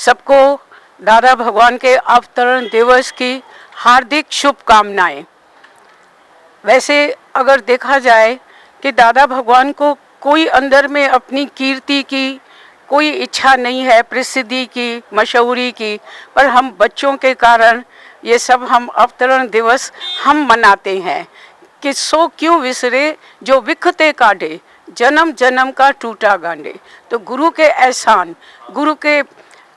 सबको दादा भगवान के अवतरण दिवस की हार्दिक शुभकामनाएं। वैसे अगर देखा जाए कि दादा भगवान को कोई अंदर में अपनी कीर्ति की कोई इच्छा नहीं है, प्रसिद्धि की, मशहूरी की, पर हम बच्चों के कारण ये सब हम अवतरण दिवस हम मनाते हैं कि सो क्यों विसरे जो विखते काटे, जन्म जन्म का टूटा गांडे। तो गुरु के एहसान, गुरु के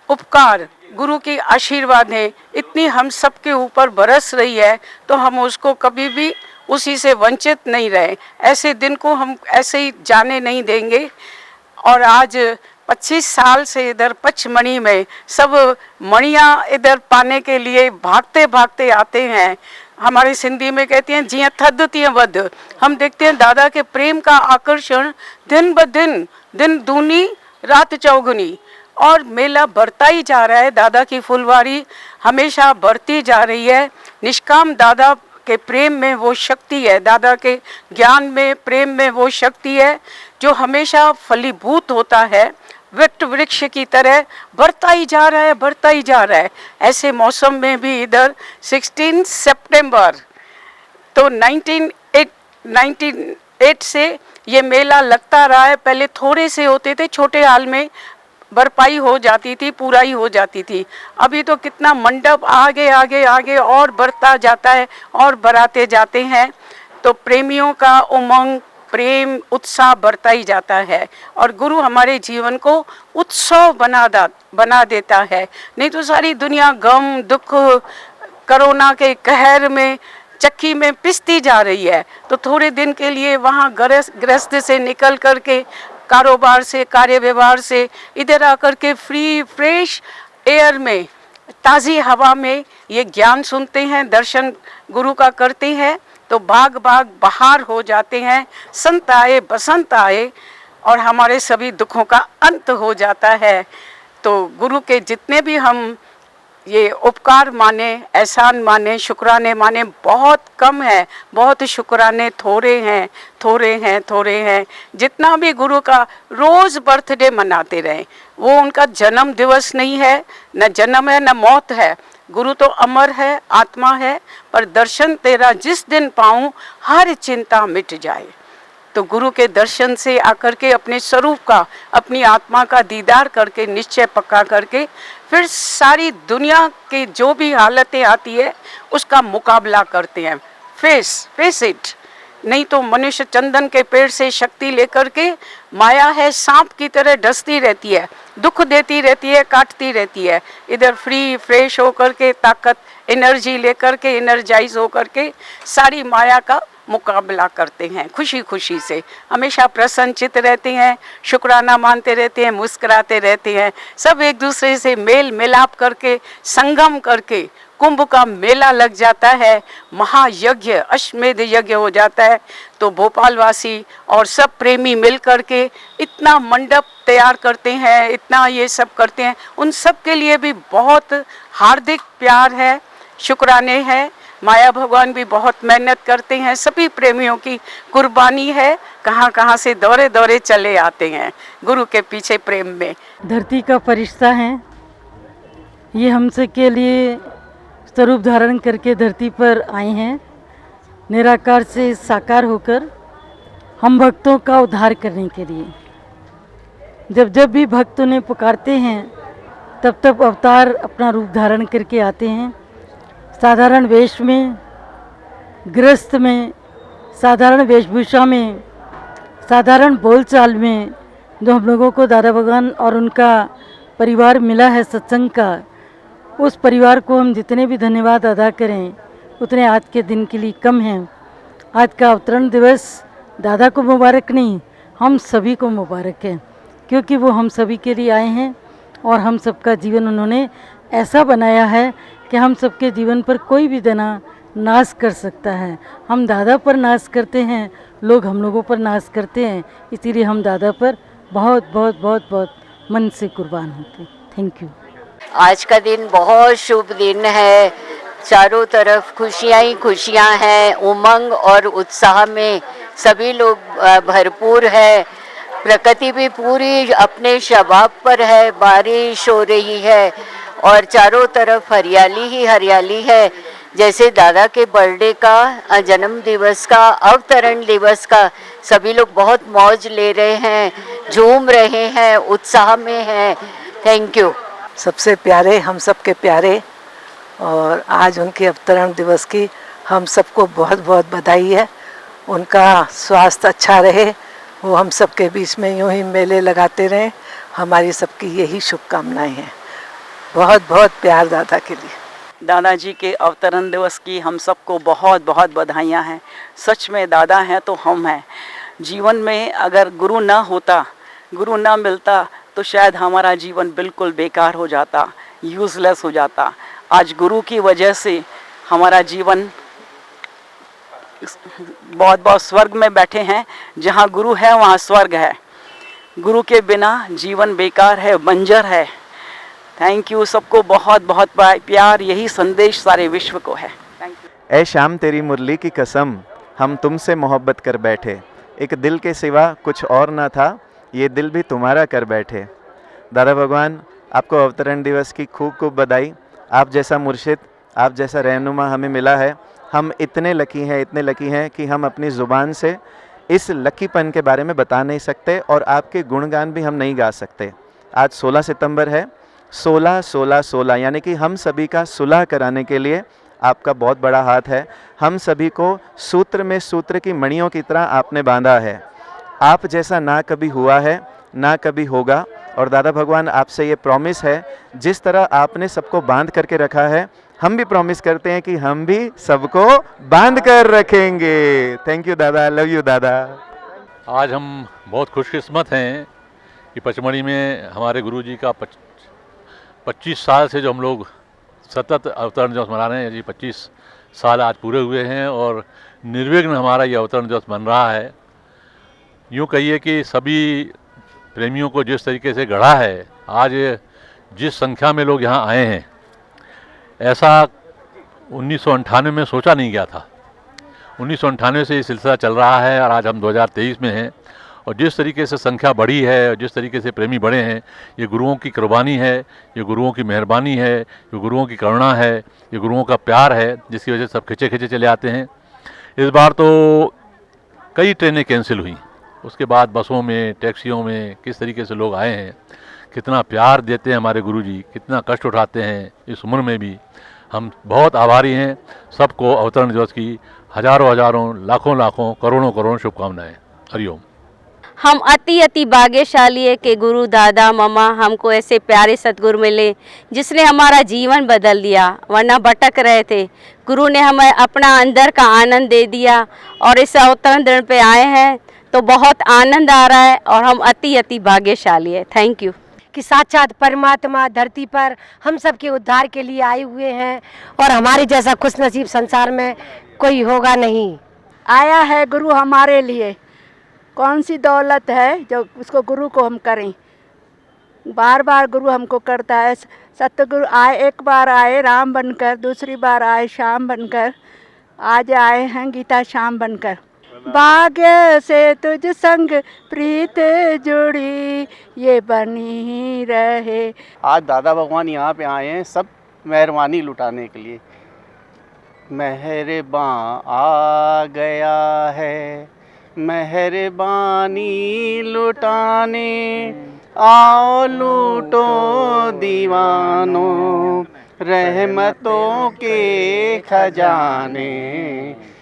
उपकार, गुरु की आशीर्वादें इतनी हम सबके ऊपर बरस रही है, तो हम उसको कभी भी उसी से वंचित नहीं रहे। ऐसे दिन को हम ऐसे ही जाने नहीं देंगे। और आज 25 साल से इधर पचमणी में सब मणियाँ इधर पाने के लिए भागते भागते आते हैं। हमारी सिंधी में कहते हैं जियां थद तियां वध। हम देखते हैं दादा के प्रेम का आकर्षण दिन ब दिन, दिन दूनी रात चौगुनी, और मेला बढ़ता ही जा रहा है। दादा की फुलवारी हमेशा बढ़ती जा रही है। निष्काम दादा के प्रेम में वो शक्ति है, दादा के ज्ञान में, प्रेम में वो शक्ति है जो हमेशा फलीभूत होता है, वट वृक्ष की तरह बढ़ता ही जा रहा है, बढ़ता ही जा रहा है। ऐसे मौसम में भी इधर 16 सितंबर तो 1998 से ये मेला लगता रहा है। पहले थोड़े से होते थे, छोटे हाल में भरपाई हो जाती थी, पूराई हो जाती थी। अभी तो कितना मंडप आगे आगे आगे और बढ़ता जाता है और बढ़ाते जाते हैं। तो प्रेमियों का उमंग, प्रेम, उत्साह बढ़ता ही जाता है। और गुरु हमारे जीवन को उत्सव बना देता है। नहीं तो सारी दुनिया गम, दुख, कोरोना के कहर में, चक्की में पिसती जा रही है। तो थोड़े दिन के लिए वहाँ ग्रस्त से निकल करके, कारोबार से, कार्य व्यवहार से इधर आकर के फ्री फ्रेश एयर में, ताज़ी हवा में ये ज्ञान सुनते हैं, दर्शन गुरु का करते हैं, तो बाग बाग बहार हो जाते हैं। संत आए, बसंत आए और हमारे सभी दुखों का अंत हो जाता है। तो गुरु के जितने भी हम ये उपकार माने, एहसान माने, शुक्राने माने, बहुत कम है। बहुत शुक्राने थोड़े हैं, थोड़े हैं, थोड़े हैं। जितना भी गुरु का रोज़ बर्थडे मनाते रहें, वो उनका जन्म दिवस नहीं है, न जन्म है न मौत है। गुरु तो अमर है, आत्मा है। पर दर्शन तेरा जिस दिन पाऊँ, हर चिंता मिट जाए। तो गुरु के दर्शन से आकर के अपने स्वरूप का, अपनी आत्मा का दीदार करके, निश्चय पक्का करके, फिर सारी दुनिया की जो भी हालतें आती है उसका मुकाबला करते हैं। Face it. नहीं तो मनुष्य चंदन के पेड़ से शक्ति लेकर के, माया है सांप की तरह डसती रहती है, दुख देती रहती है, काटती रहती है। इधर फ्री फ्रेश होकर के, ताकत, एनर्जी लेकर के, एनर्जाइज होकर के सारी माया का मुकाबला करते हैं। खुशी खुशी से हमेशा प्रसन्नचित रहते हैं, शुक्राना मानते रहते हैं, मुस्कुराते रहते हैं। सब एक दूसरे से मेल मिलाप करके, संगम करके कुंभ का मेला लग जाता है, महायज्ञ, अश्वमेध यज्ञ हो जाता है। तो भोपाल वासी और सब प्रेमी मिल करके इतना मंडप तैयार करते हैं, इतना ये सब करते हैं। उन सब के लिए भी बहुत हार्दिक प्यार है, शुक्राने हैं। माया भगवान भी बहुत मेहनत करते हैं। सभी प्रेमियों की कुर्बानी है। कहाँ कहाँ से दौरे दौरे चले आते हैं गुरु के पीछे प्रेम में। धरती का फरिश्ता है ये, हमसे के लिए स्वरूप धारण करके धरती पर आए हैं, निराकार से साकार होकर हम भक्तों का उद्धार करने के लिए। जब जब भी भक्त उन्हें पुकारते हैं, तब तब अवतार अपना रूप धारण करके आते हैं। साधारण वेश में, गृहस्थ में, साधारण वेशभूषा में, साधारण बोलचाल में, जो हम लोगों को दादा भगवान और उनका परिवार मिला है सत्संग का, उस परिवार को हम जितने भी धन्यवाद अदा करें उतने आज के दिन के लिए कम हैं। आज का अवतरण दिवस दादा को मुबारक नहीं, हम सभी को मुबारक है, क्योंकि वो हम सभी के लिए आए हैं और हम सबका जीवन उन्होंने ऐसा बनाया है कि हम सबके जीवन पर कोई भी देना नाश कर सकता है। हम दादा पर नाश करते हैं, लोग हम लोगों पर नाश करते हैं, इसीलिए हम दादा पर बहुत बहुत बहुत बहुत मन से कुर्बान होते हैं। Thank you. आज का दिन बहुत शुभ दिन है। चारों तरफ खुशियाँ ही खुशियाँ हैं, उमंग और उत्साह में सभी लोग भरपूर है। प्रकृति भी पूरी अपने शबाब पर है, बारिश हो रही है और चारों तरफ हरियाली ही हरियाली है। जैसे दादा के बर्थडे का, जन्म दिवस का, अवतरण दिवस का सभी लोग बहुत मौज ले रहे हैं, झूम रहे हैं, उत्साह में हैं। Thank you. सबसे प्यारे, हम सबके प्यारे, और आज उनके अवतरण दिवस की हम सबको बहुत बहुत बधाई है। उनका स्वास्थ्य अच्छा रहे, वो हम सबके बीच में यूं ही मेले लगाते रहें, हमारी सबकी यही शुभकामनाएं हैं। बहुत बहुत प्यार दादा के लिए। दादाजी के अवतरण दिवस की हम सबको बहुत बहुत बधाइयाँ हैं। सच में दादा हैं तो हम हैं। जीवन में अगर गुरु ना होता, गुरु ना मिलता तो शायद हमारा जीवन बिल्कुल बेकार हो जाता, यूज़लेस हो जाता। आज गुरु की वजह से हमारा जीवन बहुत बहुत स्वर्ग में बैठे हैं। जहाँ गुरु है वहाँ स्वर्ग है। गुरु के बिना जीवन बेकार है, बंजर है। थैंक यू सबको, बहुत बहुत प्यार। यही संदेश सारे विश्व को है। Thank you. ऐ शाम तेरी मुरली की कसम, हम तुमसे मोहब्बत कर बैठे, एक दिल के सिवा कुछ और ना था, ये दिल भी तुम्हारा कर बैठे। दादा भगवान, आपको अवतरण दिवस की खूब खूब बधाई। आप जैसा मुर्शिद, आप जैसा रहनुमा हमें मिला है। हम इतने लकी हैं कि हम अपनी ज़ुबान से इस लकीपन के बारे में बता नहीं सकते और आपके गुणगान भी हम नहीं गा सकते। आज 16 सितंबर है, 16-16-16 यानी कि हम सभी का सुलह कराने के लिए आपका बहुत बड़ा हाथ है। हम सभी को सूत्र में सूत्र की मणियों की तरह आपने बांधा है। आप जैसा ना कभी हुआ है, ना कभी होगा। और दादा भगवान, आपसे ये प्रॉमिस है, जिस तरह आपने सबको बांध करके रखा है, हम भी प्रॉमिस करते हैं कि हम भी सबको बांध कर रखेंगे। थैंक यू दादा, लव यू दादा। आज हम बहुत खुशकिस्मत हैं कि पचमढ़ी में हमारे गुरुजी का 25 साल से जो हम लोग सतत अवतरण दिवस मना रहे हैं, जी 25 साल आज पूरे हुए हैं और निर्विघ्न हमारा ये अवतरण दिवस बन रहा है। यूँ कहिए कि सभी प्रेमियों को जिस तरीके से गढ़ा है, आज जिस संख्या में लोग यहाँ आए हैं, ऐसा 1998 में सोचा नहीं गया था। 1998 से ये सिलसिला चल रहा है और आज हम 2023 में हैं और जिस तरीके से संख्या बढ़ी है और जिस तरीके से प्रेमी बढ़े हैं, ये गुरुओं की कुर्बानी है, ये गुरुओं की मेहरबानी है, ये गुरुओं की करुणा है, ये गुरुओं का प्यार है, जिसकी वजह से सब खिंचे खिंचे चले आते हैं। इस बार तो कई ट्रेनें कैंसिल हुई, उसके बाद बसों में, टैक्सियों में किस तरीके से लोग आए हैं, कितना प्यार देते हैं हमारे गुरुजी, कितना कष्ट उठाते हैं इस उम्र में भी। हम बहुत आभारी हैं। सबको अवतरण दिवस की हजारों हजारों, लाखों लाखों, करोड़ों करोड़ों शुभकामनाएं। हरिओम। हम अति अति भाग्यशाली है कि गुरु दादा मम्मा हमको ऐसे प्यारे सतगुरु मिले जिसने हमारा जीवन बदल दिया, वरना भटक रहे थे। गुरु ने हमें अपना अंदर का आनंद दे दिया और इस अवतरण दिन पे आए हैं तो बहुत आनंद आ रहा है और हम अति अति भाग्यशाली है। Thank you. कि साक्षात परमात्मा धरती पर हम सब के उद्धार के लिए आए हुए हैं और हमारे जैसा खुशनसीब संसार में कोई होगा नहीं। आया है गुरु हमारे लिए। कौन सी दौलत है जो उसको गुरु को हम करें। बार बार गुरु हमको करता है। सतगुरु आए, एक बार आए राम बनकर, दूसरी बार आए श्याम बनकर, आज आए हैं गीता श्याम बनकर। भाग्य से तुझ संग प्रीत जुड़ी ये बनी रहे। आज दादा भगवान यहाँ पे आए हैं सब मेहरबानी लुटाने के लिए। मेहरबान आ गया है मेहरबानी लुटाने, आओ लूटो दीवानों रहमतों के खजाने।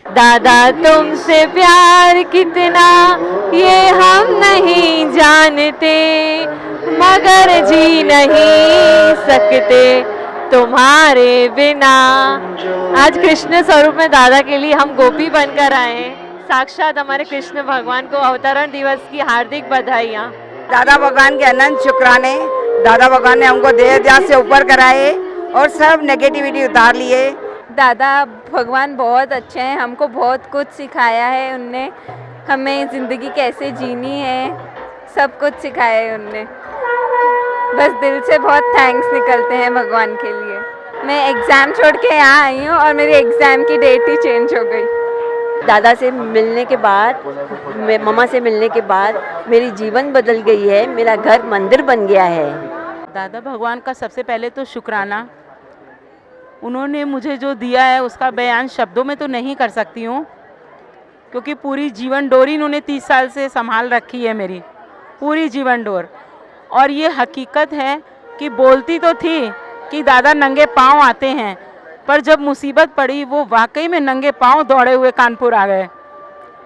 दादा तुमसे प्यार कितना ये हम नहीं जानते, मगर जी नहीं सकते तुम्हारे बिना। आज कृष्ण स्वरूप में दादा के लिए हम गोपी बनकर आए हैं। साक्षात हमारे कृष्ण भगवान को अवतरण दिवस की हार्दिक बधाइयाँ। दादा भगवान के अनंत शुक्राने। दादा भगवान ने हमको देह ध्यान से ऊपर कराए और सब नेगेटिविटी उतार लिए। दादा भगवान बहुत अच्छे हैं, हमको बहुत कुछ सिखाया है उनने, हमें ज़िंदगी कैसे जीनी है सब कुछ सिखाया है उनने। बस दिल से बहुत थैंक्स निकलते हैं भगवान के लिए। मैं एग्ज़ाम छोड़ के यहाँ आई हूँ और मेरी एग्ज़ाम की डेट ही चेंज हो गई। दादा से मिलने के बाद, मम्मा से मिलने के बाद मेरी जीवन बदल गई है, मेरा घर मंदिर बन गया है। दादा भगवान का सबसे पहले तो शुक्राना, उन्होंने मुझे जो दिया है उसका बयान शब्दों में तो नहीं कर सकती हूँ, क्योंकि पूरी जीवन डोरी इन्होंने 30 साल से संभाल रखी है, मेरी पूरी जीवन डोर। और ये हकीकत है कि बोलती तो थी कि दादा नंगे पाँव आते हैं, पर जब मुसीबत पड़ी वो वाकई में नंगे पाँव दौड़े हुए कानपुर आ गए।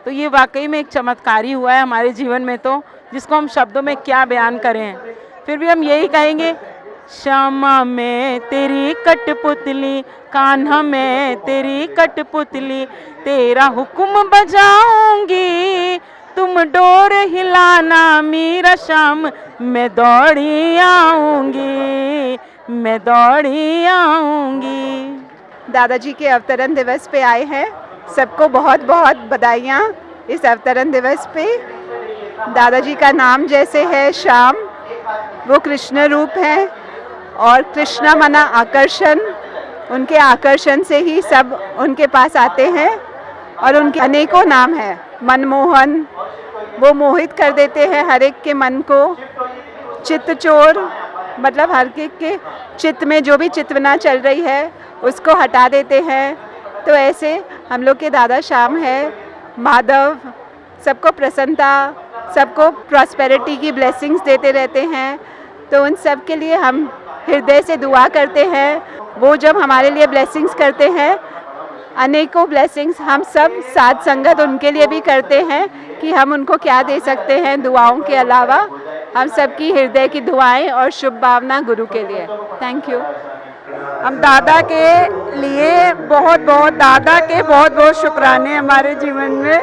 तो ये वाकई में एक चमत्कार ही हुआ है हमारे जीवन में, तो जिसको हम शब्दों में क्या बयान करें। फिर भी हम यही कहेंगे, श्यामा में तेरी कठपुतली, कान्हा में तेरी कठपुतली, तेरा हुक्म बजाऊंगी, तुम डोर हिलाना मीरा श्याम, मैं दौड़ी आऊंगी, मैं दौड़ी आऊंगी। दादाजी के अवतरण दिवस पे आए हैं, सबको बहुत बहुत बधाइयाँ इस अवतरण दिवस पे। दादाजी का नाम जैसे है श्याम, वो कृष्ण रूप है, और कृष्णा मना आकर्षण, उनके आकर्षण से ही सब उनके पास आते हैं। और उनके अनेकों नाम हैं, मनमोहन, वो मोहित कर देते हैं हर एक के मन को। चित्तचोर, मतलब हर एक के चित्त में जो भी चित्तना चल रही है उसको हटा देते हैं। तो ऐसे हम लोग के दादा श्याम है। माधव, सबको प्रसन्नता, सबको प्रॉस्पेरिटी की ब्लेसिंग्स देते रहते हैं। तो उन सब के लिए हम हृदय से दुआ करते हैं। वो जब हमारे लिए ब्लेसिंग्स करते हैं, अनेकों ब्लेसिंग्स हम सब साथ संगत उनके लिए भी करते हैं कि हम उनको क्या दे सकते हैं दुआओं के अलावा। हम सबकी हृदय की दुआएं और शुभ भावना गुरु के लिए। Thank you. हम दादा के लिए बहुत बहुत शुक्राने हमारे जीवन में,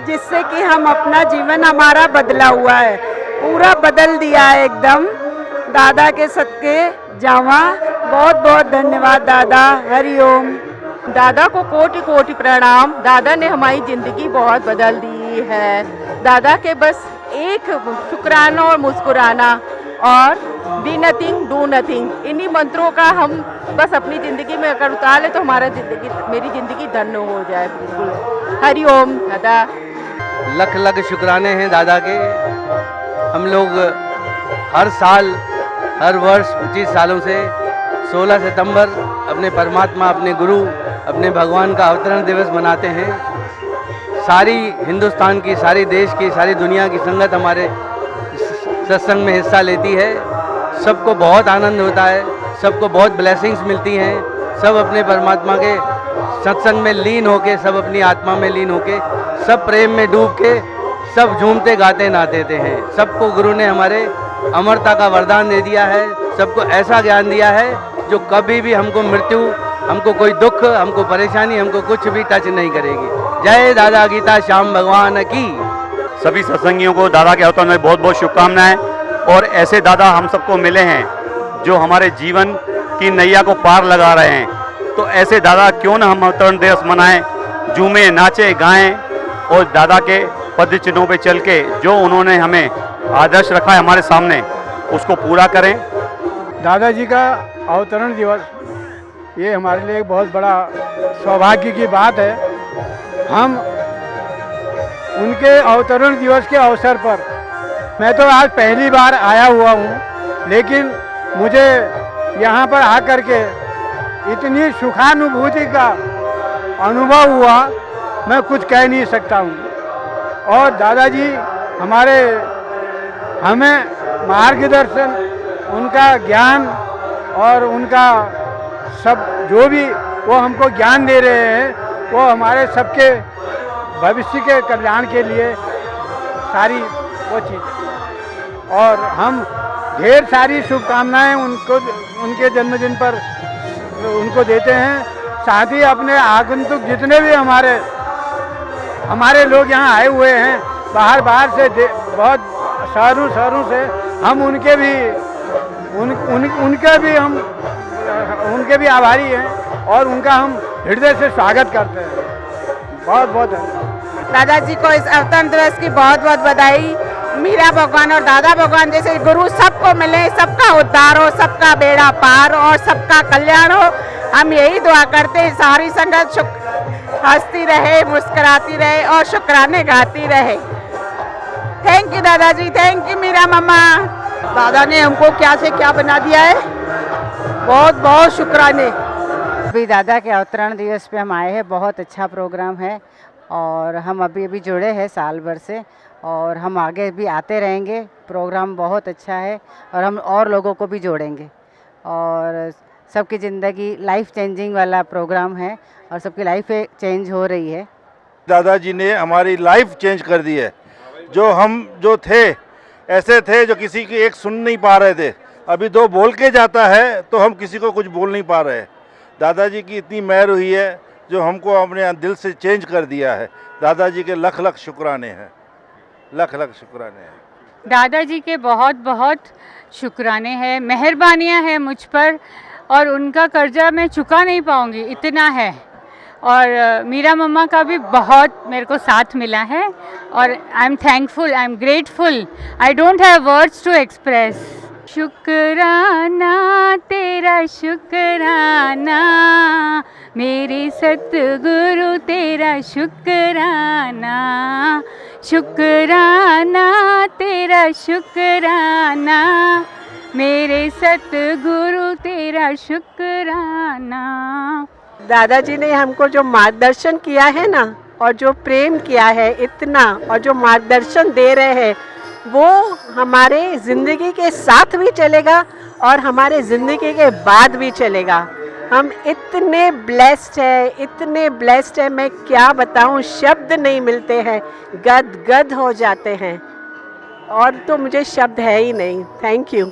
जिससे कि हम अपना जीवन हमारा बदला हुआ है, पूरा बदल दिया है एकदम। दादा के सदके जावा, बहुत बहुत धन्यवाद दादा। हरि ओम। दादा को कोटि कोटि प्रणाम। दादा ने हमारी ज़िंदगी बहुत बदल दी है। दादा के बस एक शुक्राना और मुस्कुराना और बी नथिंग डू नथिंग, इन्हीं मंत्रों का हम बस अपनी ज़िंदगी में अगर उतार ले तो मेरी ज़िंदगी धन्य हो जाए बिल्कुल। हरि ओम। दादा लख लख शुक्राने हैं दादा के। हम लोग हर साल, हर वर्ष 25 सालों से 16 सितंबर अपने परमात्मा, अपने गुरु, अपने भगवान का अवतरण दिवस मनाते हैं। सारी हिंदुस्तान की, सारी देश की, सारी दुनिया की संगत हमारे सत्संग में हिस्सा लेती है। सबको बहुत आनंद होता है, सबको बहुत ब्लेसिंग्स मिलती हैं। सब अपने परमात्मा के सत्संग में लीन होके, सब अपनी आत्मा में लीन होके, सब प्रेम में डूब के, सब झूमते गाते नाचते हैं। सबको गुरु ने हमारे अमरता का वरदान दे दिया है। सबको ऐसा ज्ञान दिया है जो कभी भी हमको मृत्यु, हमको कोई दुख, हमको परेशानी, हमको कुछ भी टच नहीं करेगी। जय दादा गीता श्याम भगवान की। सभी सत्संगियों को दादा के अवतरण में बहुत बहुत शुभकामनाएं। और ऐसे दादा हम सबको मिले हैं जो हमारे जीवन की नैया को पार लगा रहे हैं। तो ऐसे दादा क्यों ना हम अवतरण दिवस मनाएं, झूमें, नाचें, गाएं और दादा के पद चिन्हों पे चल के जो उन्होंने हमें आदर्श रखा है हमारे सामने, उसको पूरा करें। दादाजी का अवतरण दिवस ये हमारे लिए एक बहुत बड़ा सौभाग्य की बात है। हम उनके अवतरण दिवस के अवसर पर, मैं तो आज पहली बार आया हुआ हूँ, लेकिन मुझे यहाँ पर आकर के इतनी सुखानुभूति का अनुभव हुआ, मैं कुछ कह नहीं सकता हूँ। और दादाजी हमें मार्गदर्शन, उनका ज्ञान और उनका सब जो भी वो हमको ज्ञान दे रहे हैं, वो हमारे सबके भविष्य के कल्याण के लिए सारी वो चीज़। और हम ढेर सारी शुभकामनाएं उनको, उनके जन्मदिन पर उनको देते हैं। साथ ही अपने आगंतुक जितने भी हमारे लोग यहाँ आए हुए हैं बाहर से, बहुत शहरों से, हम उनके भी आभारी हैं और उनका हम हृदय से स्वागत करते हैं। बहुत बहुत धन्यवाद। दादाजी को इस अवतरण दिवस की बहुत बहुत बधाई। मीरा भगवान और दादा भगवान जैसे गुरु सबको मिले, सबका उद्धार हो, सबका बेड़ा पार और सबका कल्याण हो। हम यही दुआ करते हैं। सारी संगत हंसती रहे, मुस्कुराती रहे और शुक्राने गाती रहे। थैंक यू दादाजी, थैंक यू मीरा मम्मा। दादा ने हमको क्या से क्या बना दिया है, बहुत बहुत शुक्राने। अभी दादा के अवतरण दिवस पे हम आए हैं, बहुत अच्छा प्रोग्राम है और हम अभी अभी जुड़े हैं साल भर से और हम आगे भी आते रहेंगे। प्रोग्राम बहुत अच्छा है और हम और लोगों को भी जोड़ेंगे और सबकी ज़िंदगी लाइफ चेंजिंग वाला प्रोग्राम है और सबकी लाइफ चेंज हो रही है। दादाजी ने हमारी लाइफ चेंज कर दी है। जो थे ऐसे थे जो किसी की एक सुन नहीं पा रहे थे, अभी दो बोल के जाता है तो हम किसी को कुछ बोल नहीं पा रहे। दादाजी की इतनी मेहर हुई है जो हमको अपने दिल से चेंज कर दिया है। दादाजी के लख लख शुक्राने हैं, लख लख शुक्राने हैं। दादाजी के बहुत बहुत शुक्राने हैं, मेहरबानियाँ हैं मुझ पर और उनका कर्जा मैं चुका नहीं पाऊँगी, इतना है। और मीरा मम्मा का भी बहुत मेरे को साथ मिला है और I am thankful, I am grateful, I don't have words to express. शुक्राना तेरा शुक्राना मेरे सतगुरु तेरा शुक्राना, शुक्राना तेरा शुक्राना मेरे सतगुरु तेरा शुक्राना। दादाजी ने हमको जो मार्गदर्शन किया है ना और जो प्रेम किया है इतना, और जो मार्गदर्शन दे रहे हैं वो हमारे ज़िंदगी के साथ भी चलेगा और हमारे ज़िंदगी के बाद भी चलेगा। हम इतने ब्लेस्ड है, इतने ब्लेस्ड है, मैं क्या बताऊं, शब्द नहीं मिलते हैं, गद गद हो जाते हैं और तो मुझे शब्द है ही नहीं। Thank you.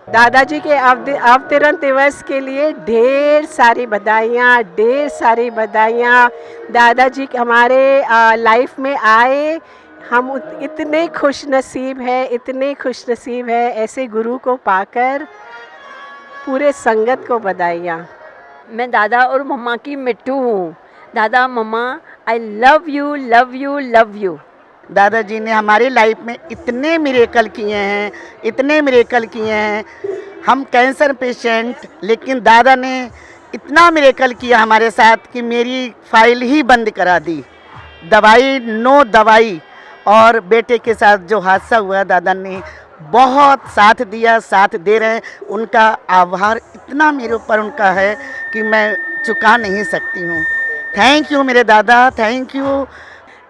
दादाजी के अवतरण दिवस के लिए ढेर सारी बधाइयाँ, ढेर सारी बधाइयाँ। दादाजी हमारे लाइफ में आए, हम इतने खुश नसीब है, इतने खुश नसीब है ऐसे गुरु को पाकर। पूरे संगत को बधाइयाँ। मैं दादा और मम्मा की मिट्टू हूँ। दादा मम्मा I love you love you love you. दादाजी ने हमारी लाइफ में इतने मिरेकल किए हैं, इतने मिरेकल किए हैं। हम कैंसर पेशेंट, लेकिन दादा ने इतना मिरेकल किया हमारे साथ कि मेरी फाइल ही बंद करा दी, दवाई नो दवाई। और बेटे के साथ जो हादसा हुआ, दादा ने बहुत साथ दिया, साथ दे रहे हैं। उनका आभार इतना मेरे ऊपर उनका है कि मैं चुका नहीं सकती हूँ। थैंक यू मेरे दादा, थैंक यू।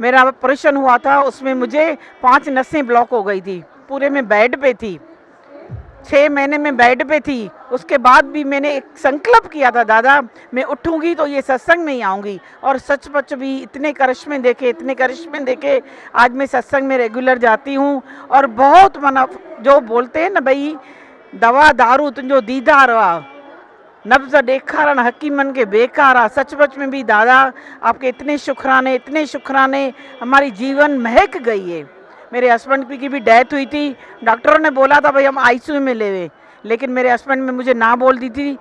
मेरा ऑपरेशन हुआ था, उसमें मुझे 5 नसें ब्लॉक हो गई थी, पूरे में बेड पे थी, 6 महीने में बेड पे थी। उसके बाद भी मैंने एक संकल्प किया था, दादा मैं उठूंगी तो ये सत्संग में ही आऊँगी। और सचमुच भी इतने करिश्मे देखे, इतने करिश्मे देखे, आज मैं सत्संग में रेगुलर जाती हूँ। और बहुत मना जो बोलते हैं ना भाई, दवा दारू तुझो दीदार हुआ, नब्ज़ देखारण हकीमन के बेकारा। सचमुच में भी दादा आपके इतने शुक्राने, इतने शुक्राने, हमारी जीवन महक गई है। मेरे हस्बैंड की भी डेथ हुई थी, डॉक्टरों ने बोला था भाई हम आईसीयू में लेवे, लेकिन मेरे हस्बैंड ने मुझे ना बोल दी थी।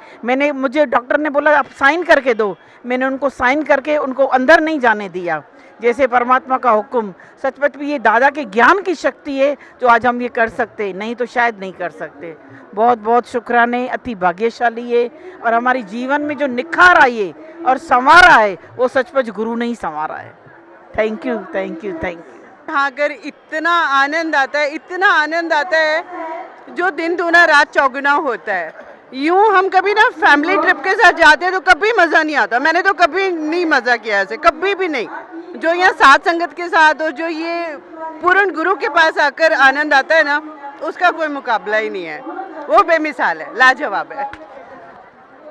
मुझे डॉक्टर ने बोला आप साइन करके दो, मैंने उनको साइन करके उनको अंदर नहीं जाने दिया, जैसे परमात्मा का हुक्म। सचमुच भी ये दादा के ज्ञान की शक्ति है जो आज हम ये कर सकते, नहीं तो शायद नहीं कर सकते। बहुत बहुत शुक्राने, अति भाग्यशाली है। और हमारी जीवन में जो निखार आई है और संवारा है वो सचमुच गुरु ने ही संवारा है। Thank you thank you thank you. यहाँ आकर इतना आनंद आता है, इतना आनंद आता है जो दिन दूना रात चौगुना होता है। यूँ हम कभी ना फैमिली ट्रिप के साथ जाते हैं तो कभी मज़ा नहीं आता। मैंने तो कभी नहीं मज़ा किया ऐसे, कभी भी नहीं। जो यहाँ साथ संगत के साथ और जो ये पूर्ण गुरु के पास आकर आनंद आता है ना, उसका कोई मुकाबला ही नहीं है। वो बेमिसाल है, लाजवाब है।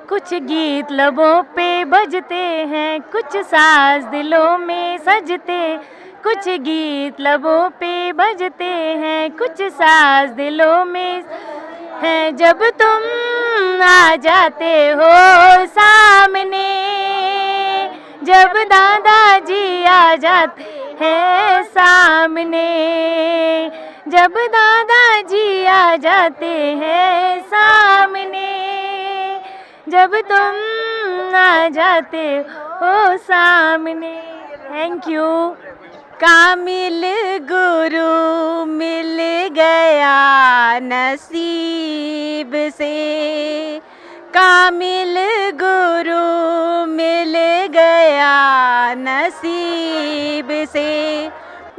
कुछ गीत लबों पे बजते हैं, कुछ साज दिलों में सजते, कुछ गीत लबों पे बजते हैं, कुछ साज दिलों में हैं। जब तुम आ जाते हो सामने, जब दादाजी आ जाते हैं सामने, जब दादाजी आ जाते हैं सामने, जब तुम आ जाते हो सामने। Thank you. कामिल गुरु मिल गया नसीब से, कामिल गुरु मिल गया नसीब नसीब से।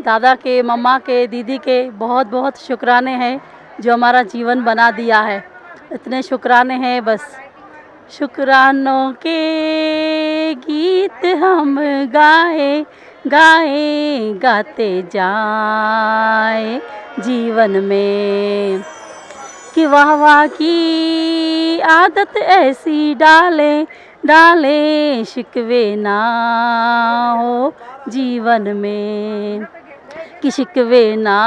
दादा के, मम्मा के, दीदी के बहुत बहुत शुक्राने हैं जो हमारा जीवन बना दिया है। इतने शुक्राने हैं बस। शुक्रानों के गीत हम गाए गाए गाते जाए जीवन में, कि वाह वाह की आदत ऐसी डाले डाले शिकवे ना हो जीवन में, कि शिकवे ना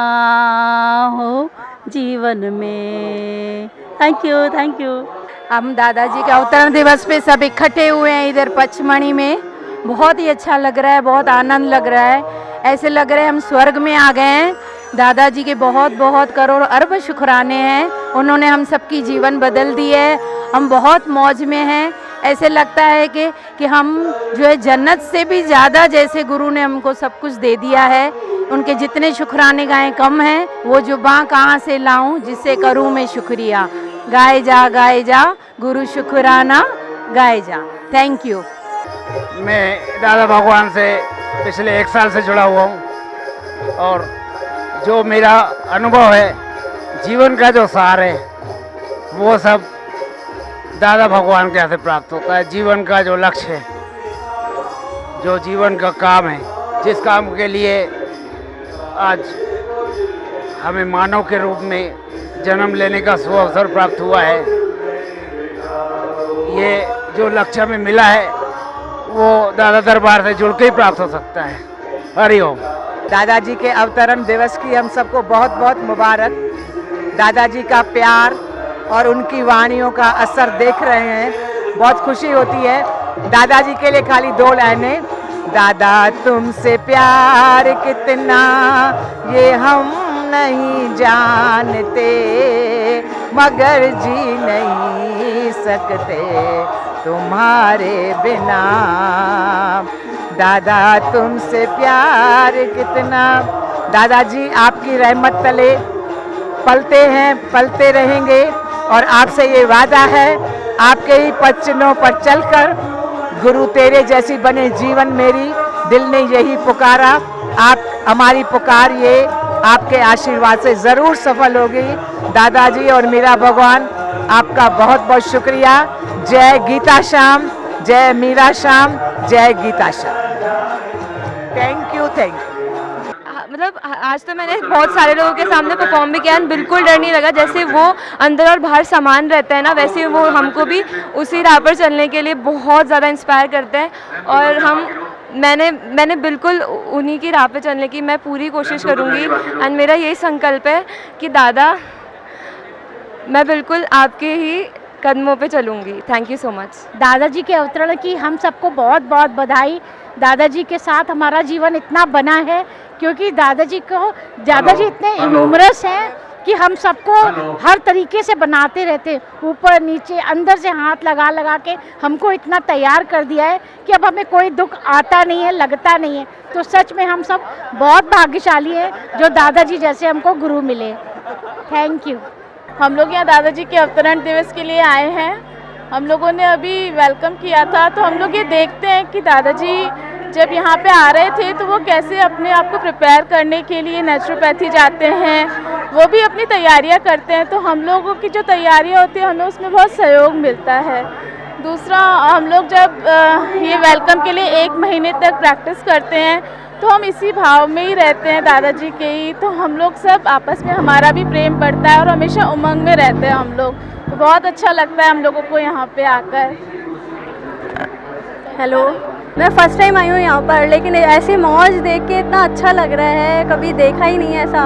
हो जीवन में। Thank you, thank you. हम दादाजी के अवतरण दिवस पे सब इकट्ठे हुए हैं इधर पचमढ़ी में। बहुत ही अच्छा लग रहा है, बहुत आनंद लग रहा है। ऐसे लग रहा है हम स्वर्ग में आ गए हैं। दादाजी के बहुत बहुत करोड़ अरब शुक्राने हैं। उन्होंने हम सबकी जीवन बदल दी है। हम बहुत मौज में हैं। ऐसे लगता है कि हम जो है जन्नत से भी ज़्यादा, जैसे गुरु ने हमको सब कुछ दे दिया है। उनके जितने शुक्राने गाएं कम हैं। वो जुबां कहाँ से लाऊं जिससे करूं मैं शुक्रिया। गाए जा गुरु शुक्राना गाए जा। Thank you. मैं दादा भगवान से पिछले 1 साल से जुड़ा हुआ हूँ और जो मेरा अनुभव है, जीवन का जो सार है, वो सब दादा भगवान के यहाँ से प्राप्त होता है। जीवन का जो लक्ष्य है, जो जीवन का काम है, जिस काम के लिए आज हमें मानव के रूप में जन्म लेने का सुअवसर प्राप्त हुआ है, ये जो लक्ष्य हमें मिला है वो दादा दरबार से जुड़ के ही प्राप्त हो सकता है। हरिओम। दादाजी के अवतरण दिवस की हम सबको बहुत बहुत मुबारक। दादाजी का प्यार और उनकी वाणियों का असर देख रहे हैं, बहुत खुशी होती है। दादाजी के लिए खाली 2 लाइनें। दादा तुमसे प्यार कितना ये हम नहीं जानते, मगर जी नहीं सकते तुम्हारे बिना। दादा तुमसे प्यार कितना। दादाजी आपकी रहमत तले पलते हैं, पलते रहेंगे और आपसे ये वादा है, आपके ही पचनों पर चलकर गुरु तेरे जैसी बने जीवन मेरी। दिल ने यही पुकारा, आप हमारी पुकार ये आपके आशीर्वाद से ज़रूर सफल होगी। दादाजी और मीरा भगवान आपका बहुत बहुत शुक्रिया। जय गीता श्याम, जय मीरा श्याम, जय Geeta Shyam. Thank you, thank you. मतलब आज तो मैंने बहुत सारे लोगों के सामने परफॉर्म भी किया, बिल्कुल डर नहीं लगा। जैसे वो अंदर और बाहर समान रहता है ना, वैसे वो हमको भी उसी राह पर चलने के लिए बहुत ज़्यादा इंस्पायर करते हैं। और मैंने बिल्कुल उन्हीं की राह पे चलने की मैं पूरी कोशिश करूँगी। एंड मेरा यही संकल्प है कि दादा, मैं बिल्कुल आपके ही कदमों पे चलूँगी। Thank you so much. दादाजी के अवतरण की हम सबको बहुत बहुत बधाई। दादाजी के साथ हमारा जीवन इतना बना है क्योंकि दादाजी इतने ह्यूमरस हैं कि हम सबको हर तरीके से बनाते रहते, ऊपर नीचे अंदर से हाथ लगा लगा के हमको इतना तैयार कर दिया है कि अब हमें कोई दुख आता नहीं है, लगता नहीं है। तो सच में हम सब बहुत भाग्यशाली हैं जो दादाजी जैसे हमको गुरु मिले। Thank you. हम लोग यहाँ दादाजी के अवतरण दिवस के लिए आए हैं। हम लोगों ने अभी वेलकम किया था, तो हम लोग ये देखते हैं कि दादाजी जब यहाँ पे आ रहे थे तो वो कैसे अपने आप को प्रिपेयर करने के लिए नेचुरोपैथी जाते हैं, वो भी अपनी तैयारियाँ करते हैं। तो हम लोगों की जो तैयारियाँ होती हैं हमें उसमें बहुत सहयोग मिलता है। दूसरा, हम लोग जब ये वेलकम के लिए 1 महीने तक प्रैक्टिस करते हैं तो हम इसी भाव में ही रहते हैं दादाजी के ही। तो हम लोग सब आपस में हमारा भी प्रेम बढ़ता है और हमेशा उमंग में रहते हैं हम लोग। तो बहुत अच्छा लगता है हम लोगों को यहाँ पे आकर। हेलो, मैं फ़र्स्ट टाइम आई हूँ यहाँ पर, लेकिन ऐसे मौज देख के इतना अच्छा लग रहा है, कभी देखा ही नहीं है ऐसा।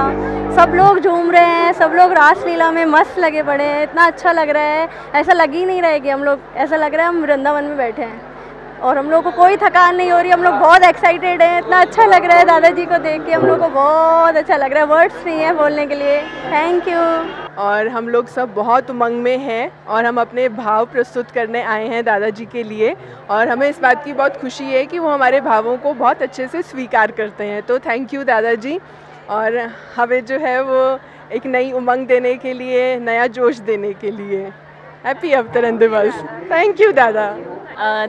सब लोग झूम रहे हैं, सब लोग रासलीला में मस्त लगे पड़े हैं, इतना अच्छा लग रहा है। ऐसा लग ही नहीं रहा है कि हम लोग, ऐसा लग रहा है हम वृंदावन में बैठे हैं और हम लोग को कोई थकान नहीं हो रही। हम लोग बहुत एक्साइटेड हैं, इतना अच्छा लग रहा है दादाजी को देख के, हम लोग को बहुत अच्छा लग रहा है। वर्ड्स नहीं है बोलने के लिए। Thank you. और हम लोग सब बहुत उमंग में हैं और हम अपने भाव प्रस्तुत करने आए हैं दादाजी के लिए, और हमें इस बात की बहुत खुशी है कि वो हमारे भावों को बहुत अच्छे से स्वीकार करते हैं। तो थैंक यू दादाजी, और हमें जो है वो एक नई उमंग देने के लिए, नया जोश देने के लिए। हैप्पी अवतरण दिवस। थैंक यू दादा।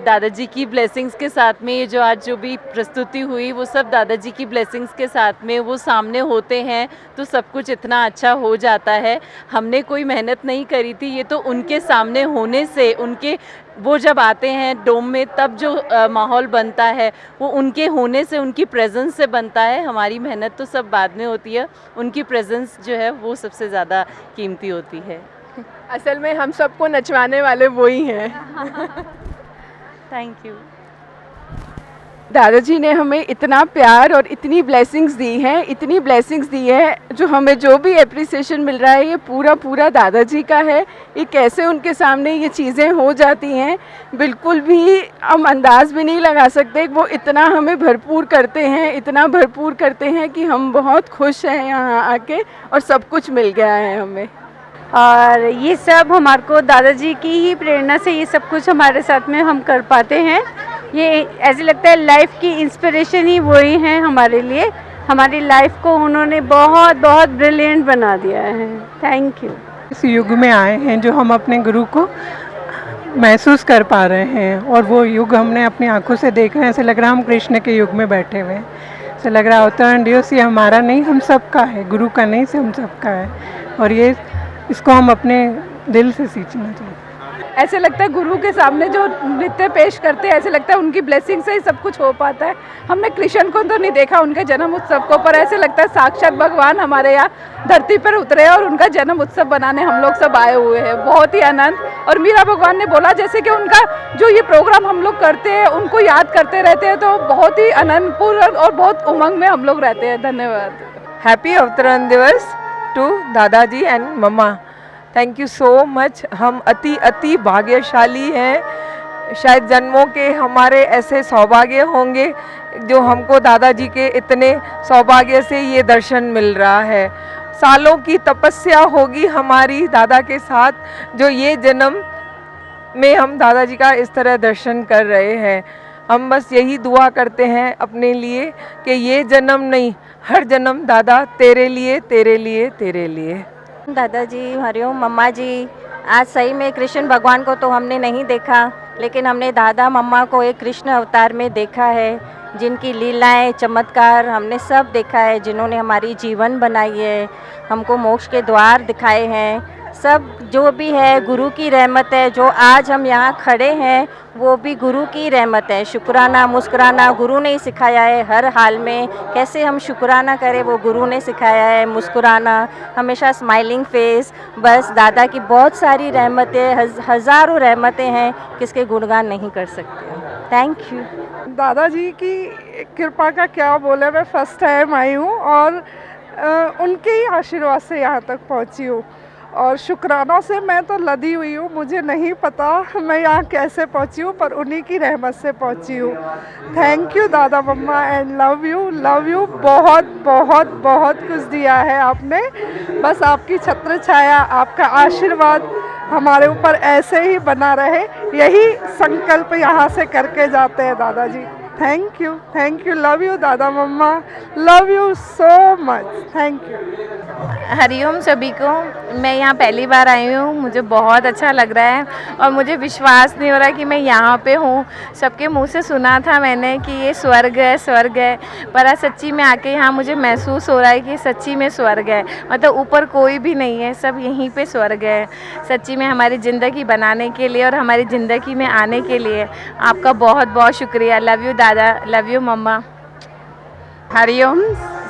दादाजी की ब्लेसिंग्स के साथ में ये जो आज जो भी प्रस्तुति हुई वो सब दादाजी की ब्लेसिंग्स के साथ में वो सामने होते हैं तो सब कुछ इतना अच्छा हो जाता है। हमने कोई मेहनत नहीं करी थी, ये तो उनके सामने होने से, उनके वो जब आते हैं डोम में तब जो माहौल बनता है वो उनके होने से, उनकी प्रेजेंस से बनता है। हमारी मेहनत तो सब बाद में होती है, उनकी प्रेजेंस जो है वो सबसे ज़्यादा कीमती होती है। असल में हम सबको नचवाने वाले वो ही हैं। Thank you. दादाजी ने हमें इतना प्यार और इतनी ब्लेसिंग्स दी हैं, इतनी ब्लेसिंग्स दी है, जो हमें जो भी एप्रिसिएशन मिल रहा है ये पूरा पूरा दादाजी का है। ये कैसे उनके सामने ये चीज़ें हो जाती हैं बिल्कुल भी हम अंदाज भी नहीं लगा सकते। वो इतना हमें भरपूर करते हैं, इतना भरपूर करते हैं कि हम बहुत खुश हैं यहाँ आके और सब कुछ मिल गया है हमें। और ये सब हमारे को दादाजी की ही प्रेरणा से ये सब कुछ हमारे साथ में हम कर पाते हैं। ये ऐसे लगता है लाइफ की इंस्पिरेशन ही वही हैं हमारे लिए। हमारी लाइफ को उन्होंने बहुत बहुत ब्रिलियंट बना दिया है। Thank you. इस युग में आए हैं जो हम अपने गुरु को महसूस कर पा रहे हैं और वो युग हमने अपनी आंखों से देखा है। ऐसे लग रहा है हम कृष्ण के युग में बैठे हुए हैं। ऐसे लग रहा है अवतरण दिवस ये हमारा नहीं, हम सबका है, गुरु का नहीं से हम सबका है और ये इसको हम अपने दिल से सींचना चाहिए। ऐसे लगता है गुरु के सामने जो नृत्य पेश करते हैं, ऐसे लगता है उनकी ब्लेसिंग से ही सब कुछ हो पाता है। हमने कृष्ण को तो नहीं देखा उनके जन्म उत्सव को, पर ऐसे लगता है साक्षात भगवान हमारे यहाँ धरती पर उतरे और उनका जन्म उत्सव बनाने हम लोग सब आए हुए हैं। बहुत ही आनंद। और मीरा भगवान ने बोला जैसे कि उनका जो ये प्रोग्राम हम लोग करते हैं उनको याद करते रहते हैं, तो बहुत ही आनंदपूर्ण और बहुत उमंग में हम लोग रहते हैं। धन्यवाद। हैप्पी अवतरण दिवस टू दादाजी एंड मम्मा। Thank you so much. हम अति भाग्यशाली हैं। शायद जन्मों के हमारे ऐसे सौभाग्य होंगे जो हमको दादाजी के इतने सौभाग्य से ये दर्शन मिल रहा है। सालों की तपस्या होगी हमारी दादा के साथ, जो ये जन्म में हम दादाजी का इस तरह दर्शन कर रहे हैं। हम बस यही दुआ करते हैं अपने लिए कि ये जन्म नहीं, हर जन्म दादा तेरे लिए, तेरे लिए, तेरे लिए। दादाजी, हरिओम। मम्मा जी, आज सही में कृष्ण भगवान को तो हमने नहीं देखा, लेकिन हमने दादा मम्मा को एक कृष्ण अवतार में देखा है, जिनकी लीलाएं, चमत्कार हमने सब देखा है, जिन्होंने हमारी जीवन बनाई है, हमको मोक्ष के द्वार दिखाए हैं। सब जो भी है गुरु की रहमत है। जो आज हम यहाँ खड़े हैं वो भी गुरु की रहमत है। शुक्राना, मुस्कुराना गुरु ने ही सिखाया है। हर हाल में कैसे हम शुक्राना करें वो गुरु ने सिखाया है। मुस्कुराना, हमेशा स्माइलिंग फेस। बस दादा की बहुत सारी रहमतें, हज़ारों रहमतें हैं, किसके गुणगान नहीं कर सकते। Thank you. दादाजी की कृपा का क्या बोले, मैं फर्स्ट टाइम आई हूँ और उनके ही आशीर्वाद से यहाँ तक पहुँची हूँ और शुक्राना से मैं तो लदी हुई हूँ। मुझे नहीं पता मैं यहाँ कैसे पहुँची हूँ, पर उन्हीं की रहमत से पहुँची हूँ। थैंक यू दादा मम्मा and love you, love you. बहुत बहुत बहुत कुछ दिया है आपने। बस आपकी छत्र छाया, आपका आशीर्वाद हमारे ऊपर ऐसे ही बना रहे, यही संकल्प यहाँ से करके जाते हैं दादाजी। थैंक यू, लव यू दादा मम्मा, love you so much. Thank you. हरिओम सभी को। मैं यहाँ पहली बार आई हूँ, मुझे बहुत अच्छा लग रहा है और मुझे विश्वास नहीं हो रहा कि मैं यहाँ पे हूँ। सबके मुंह से सुना था मैंने कि ये स्वर्ग है, स्वर्ग है, पर आज सच्ची में आके यहाँ मुझे महसूस हो रहा है कि सच्ची में स्वर्ग है। मतलब ऊपर कोई भी नहीं है, सब यहीं पे स्वर्ग है। सच्ची में हमारी ज़िंदगी बनाने के लिए और हमारी ज़िंदगी में आने के लिए आपका बहुत बहुत शुक्रिया। लव यू दादा, लव यू मम्मा। हरिओम।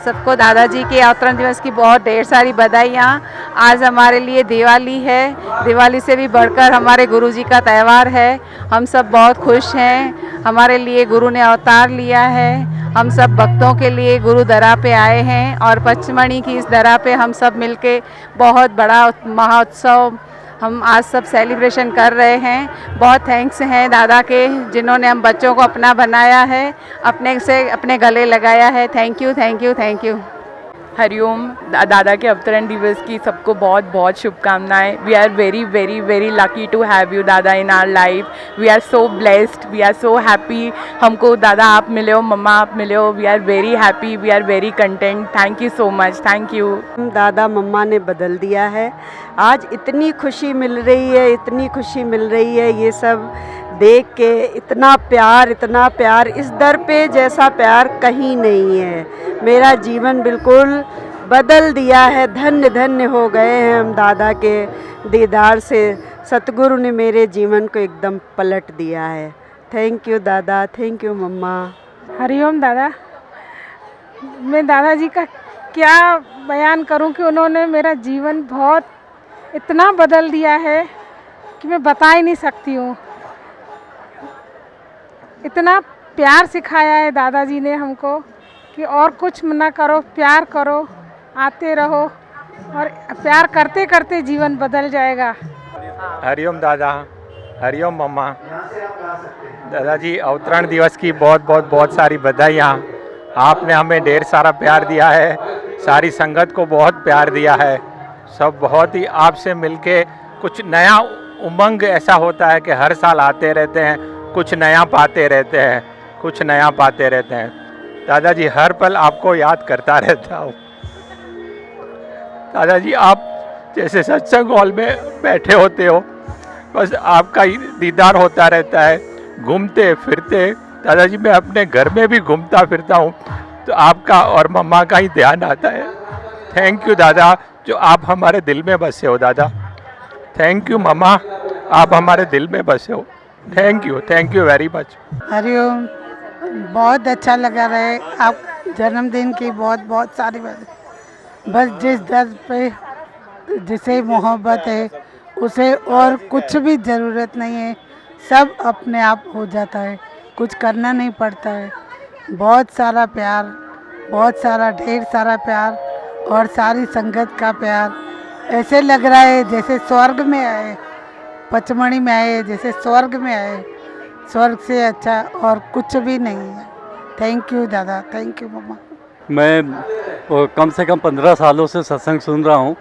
सबको दादाजी के अवतरण दिवस की बहुत ढेर सारी बधाइयाँ। आज हमारे लिए दिवाली है, दिवाली से भी बढ़कर हमारे गुरुजी का त्यौहार है। हम सब बहुत खुश हैं। हमारे लिए गुरु ने अवतार लिया है। हम सब भक्तों के लिए गुरु दरा पे आए हैं और पचमढ़ी की इस दरा पे हम सब मिलके बहुत बड़ा महाउत्सव हम आज सब सेलिब्रेशन कर रहे हैं। बहुत थैंक्स हैं दादा के, जिन्होंने हम बच्चों को अपना बनाया है, अपने से अपने गले लगाया है। Thank you, thank you, thank you. हरिओम। दादा के अवतरण दिवस की सबको बहुत बहुत शुभकामनाएं। We are very very very lucky to have you दादा in our life. We are so blessed, we are so happy. हमको दादा आप मिले हो, मम्मा आप मिले हो। We are very happy, we are very content. Thank you so much, thank you. दादा मम्मा ने बदल दिया है। आज इतनी खुशी मिल रही है, इतनी खुशी मिल रही है। ये सब देख के इतना प्यार इस दर पे जैसा प्यार कहीं नहीं है। मेरा जीवन बिल्कुल बदल दिया है। धन्य धन्य हो गए हैं हम दादा के दीदार से। सतगुरु ने मेरे जीवन को एकदम पलट दिया है। थैंक यू दादा, थैंक यू मम्मा। हरिओम दादा। मैं दादाजी का क्या बयान करूं कि उन्होंने मेरा जीवन बहुत इतना बदल दिया है कि मैं बता ही नहीं सकती हूँ। इतना प्यार सिखाया है दादाजी ने हमको कि और कुछ ना करो, प्यार करो, आते रहो और प्यार करते करते जीवन बदल जाएगा। हरिओम दादा, हरिओम मम्मा। दादाजी अवतरण दिवस की बहुत सारी बधाइयाँ। आपने हमें ढेर सारा प्यार दिया है, सारी संगत को बहुत प्यार दिया है। सब बहुत ही आपसे मिलके कुछ नया उमंग ऐसा होता है कि हर साल आते रहते हैं, कुछ नया पाते रहते हैं। दादाजी हर पल आपको याद करता रहता हूँ। दादाजी आप जैसे सत्संग हॉल में बैठे होते हो, बस आपका ही दीदार होता रहता है। घूमते फिरते दादाजी मैं अपने घर में भी घूमता फिरता हूँ तो आपका और मम्मा का ही ध्यान आता है। थैंक यू दादा, जो आप हमारे दिल में बसे हो दादा। थैंक यू मम्मा, आप हमारे दिल में बसे हो। Thank you very much. Hariom. बहुत अच्छा लगा रहे। आप जन्मदिन की बहुत सारी बस जिस दर पे जिसे मोहब्बत है उसे और कुछ भी ज़रूरत नहीं है। सब अपने आप हो जाता है, कुछ करना नहीं पड़ता है। बहुत सारा प्यार, ढेर सारा प्यार और सारी संगत का प्यार। ऐसे लग रहा है जैसे स्वर्ग में आए, पचमढ़ी में आए, जैसे स्वर्ग में आए। स्वर्ग से अच्छा और कुछ भी नहीं है। थैंक यू दादा, थैंक यू मम्मा। मैं कम से कम 15 सालों से सत्संग सुन रहा हूँ।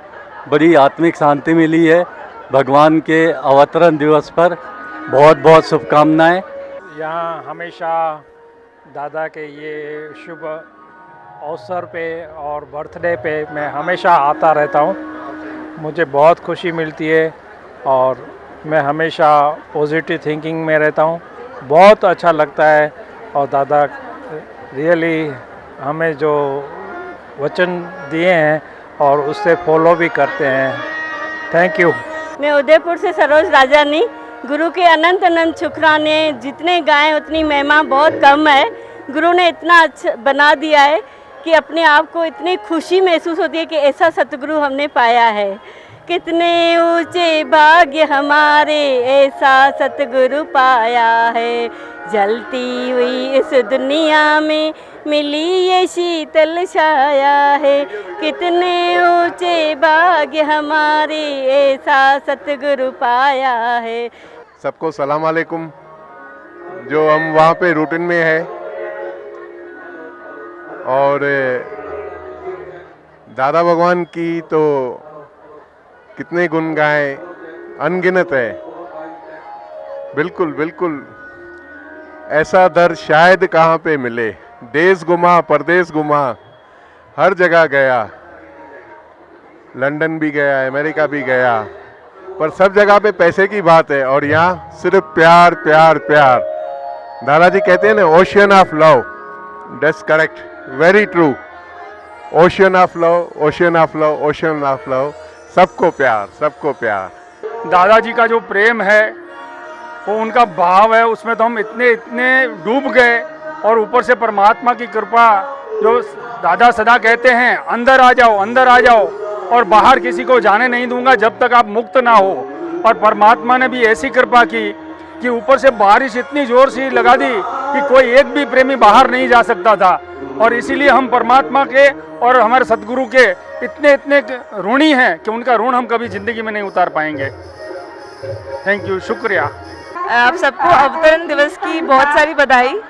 बड़ी आत्मिक शांति मिली है। भगवान के अवतरण दिवस पर बहुत शुभकामनाएं। यहाँ हमेशा दादा के ये शुभ अवसर पे और बर्थडे पे मैं हमेशा आता रहता हूँ। मुझे बहुत खुशी मिलती है और मैं हमेशा पॉजिटिव थिंकिंग में रहता हूँ। बहुत अच्छा लगता है और दादा रियली हमें जो वचन दिए हैं और उससे फॉलो भी करते हैं। Thank you. मैं उदयपुर से सरोज राजानी। गुरु के अनंत अनंत शुक्राने, जितने गाएं उतनी महिमा बहुत कम है। गुरु ने इतना अच्छा बना दिया है कि अपने आप को इतनी खुशी महसूस होती है कि ऐसा सतगुरु हमने पाया है। कितने ऊंचे भाग्य हमारे, ऐसा सतगुरु पाया है। जलती हुई इस दुनिया में मिली ये शीतल छाया है। कितने ऊंचे भाग्य हमारे, ऐसा सतगुरु पाया है। सबको सलाम अलैकुम। जो हम वहाँ पे रूटीन में है और दादा भगवान की तो कितने गुण गाएं, अनगिनत है। बिल्कुल ऐसा दर शायद कहाँ पे मिले। देश घुमा, परदेश घुमा, हर जगह गया, लंदन भी गया, अमेरिका भी गया, पर सब जगह पे पैसे की बात है और यहाँ सिर्फ प्यार प्यार प्यार। दादाजी कहते हैं ना, ocean of love. That's correct, very true. Ocean of love, ocean of love, ocean of love. सबको प्यार, सबको प्यार। दादाजी का जो प्रेम है वो उनका भाव है, उसमें तो हम इतने डूब गए। और ऊपर से परमात्मा की कृपा, जो दादा सदा कहते हैं अंदर आ जाओ, अंदर आ जाओ और बाहर किसी को जाने नहीं दूंगा जब तक आप मुक्त ना हो। और परमात्मा ने भी ऐसी कृपा की कि ऊपर से बारिश इतनी जोर से लगा दी कि कोई एक भी प्रेमी बाहर नहीं जा सकता था। और इसीलिए हम परमात्मा के और हमारे सतगुरु के इतने ऋणी हैं कि उनका ऋण हम कभी ज़िंदगी में नहीं उतार पाएंगे। थैंक यू, शुक्रिया। आप सबको अवतरण दिवस की बहुत सारी बधाई।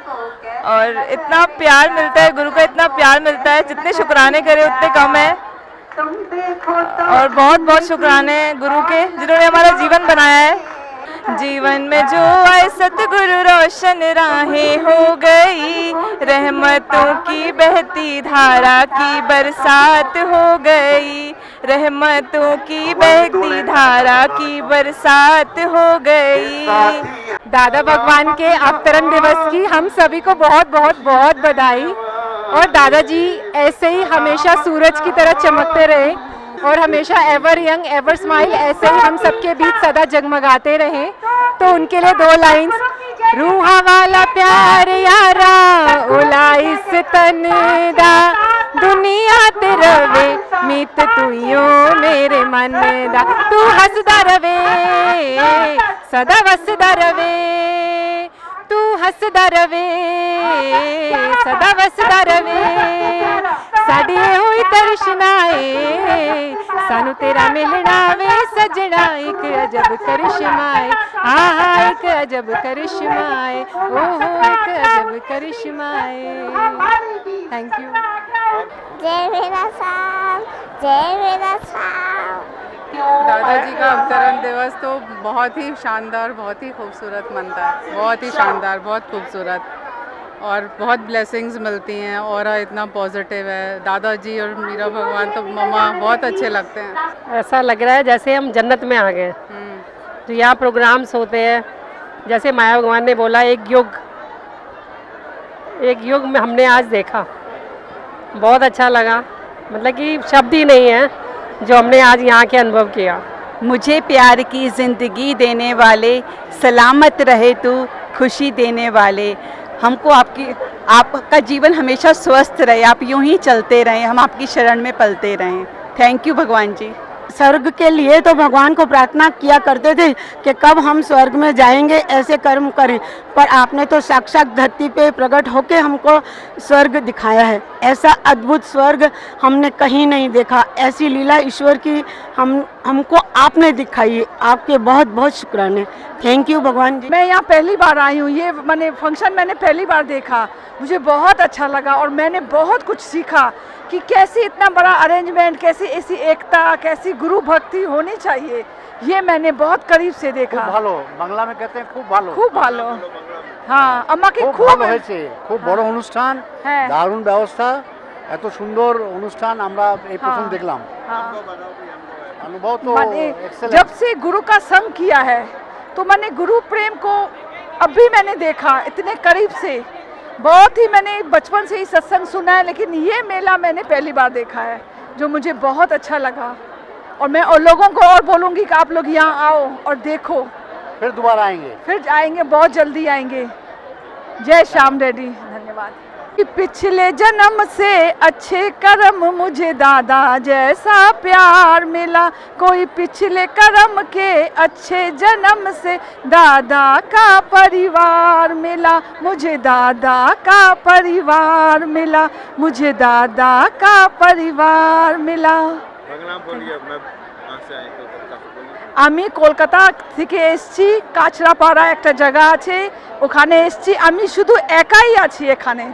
और इतना प्यार मिलता है, गुरु का इतना प्यार मिलता है, जितने शुक्राने करे उतने कम है। और बहुत शुक्राने गुरु के, जिन्होंने हमारा जीवन बनाया है। जीवन में जो आए सतगुरु, रोशन राहें हो गई। रहमतों की बहती धारा की बरसात हो गई। रहमतों की बहती धारा की बरसात हो गई। दादा भगवान के अवतरण दिवस की हम सभी को बहुत बहुत बहुत बधाई। और दादाजी ऐसे ही हमेशा सूरज की तरह चमकते रहे और हमेशा एवर यंग एवर स्माइल, ऐसे ही हम सबके बीच सदा जगमगाते रहे। तो उनके लिए 2 लाइंस। रूहा वाला प्यार यारा ओला इस तन दा, दुनिया ते रवे मीत तुइयो मेरे मन दा। तू हसदा रवे सदा वसदा रवे, तू हसदा रवे सदा वसदा रवे। साडी होई तरिशनाए सानू तेरा मिलना वे सजना, एक अजब करिश्माए हाँ एक अजब करिश्माए ओहो एक अजब करिश्माए। Thank you. जय मेरा साहब, जय मेरा साहब। दादाजी का अवतरण दिवस तो बहुत ही शानदार, बहुत ही खूबसूरत मनता है, बहुत ही शानदार, बहुत खूबसूरत और बहुत ब्लेसिंग्स मिलती हैं और इतना पॉजिटिव है। दादाजी और मीरा भगवान तो मम्मा बहुत अच्छे लगते हैं। ऐसा लग रहा है जैसे हम जन्नत में आ गए। तो यहाँ प्रोग्राम्स होते हैं, जैसे माया भगवान ने बोला एक युग में हमने आज देखा, बहुत अच्छा लगा। मतलब कि शब्द ही नहीं है जो हमने आज यहाँ के अनुभव किया। मुझे प्यार की ज़िंदगी देने वाले, सलामत रहे तू खुशी देने वाले। हमको आपका जीवन हमेशा स्वस्थ रहे, आप यूं ही चलते रहें, हम आपकी शरण में पलते रहें। थैंक यू भगवान जी। स्वर्ग के लिए तो भगवान को प्रार्थना किया करते थे कि कब हम स्वर्ग में जाएंगे, ऐसे कर्म करें, पर आपने तो साक्षात धरती पे प्रकट होके हमको स्वर्ग दिखाया है। ऐसा अद्भुत स्वर्ग हमने कहीं नहीं देखा। ऐसी लीला ईश्वर की हमको आपने दिखाई है। आपके बहुत बहुत शुक्राने। थैंक यू भगवान जी। मैं यहाँ पहली बार आई हूँ, ये मैंने फंक्शन मैंने पहली बार देखा, मुझे बहुत अच्छा लगा और मैंने बहुत कुछ सीखा कि कैसी इतना बड़ा अरेंजमेंट, कैसी ऐसी एकता, कैसी गुरु भक्ति होनी चाहिए। ये मैंने बहुत करीब से देखा। खूब भालो, बांग्ला में कहते हैं खूब भालो। खूब भालो, हाँ আমাকে খুব ভালো হয়েছে, খুব বড় অনুষ্ঠান, দারুণ ব্যবস্থা, এত সুন্দর অনুষ্ঠান আমরা এই প্রথম দেখলাম। अनुभव तो एक्सेलेंट। जब से गुरु का संग किया है तो मैंने गुरु प्रेम को अभी मैंने देखा इतने करीब से। बहुत ही मैंने बचपन से ही सत्संग सुना है, लेकिन ये मेला मैंने पहली बार देखा है जो मुझे बहुत अच्छा लगा। और मैं और लोगों को और बोलूँगी कि आप लोग यहाँ आओ और देखो। फिर दोबारा आएंगे? फिर आएंगे, बहुत जल्दी आएंगे। जय श्याम रेड्डी। धन्यवाद। कि पिछले जन्म से अच्छे कर्म मुझे दादा जैसा प्यार मिला, कोई पिछले कर्म के अच्छे जन्म से दादा का परिवार मिला, मुझे दादा का परिवार मिला, मुझे दादा का परिवार मिला। আমি কলকাতা থেকে এসেছি, কাছড়াপাড়া একটা জায়গা আছে, ওখানে এসেছি। আমি শুধু একাই আছি এখানে,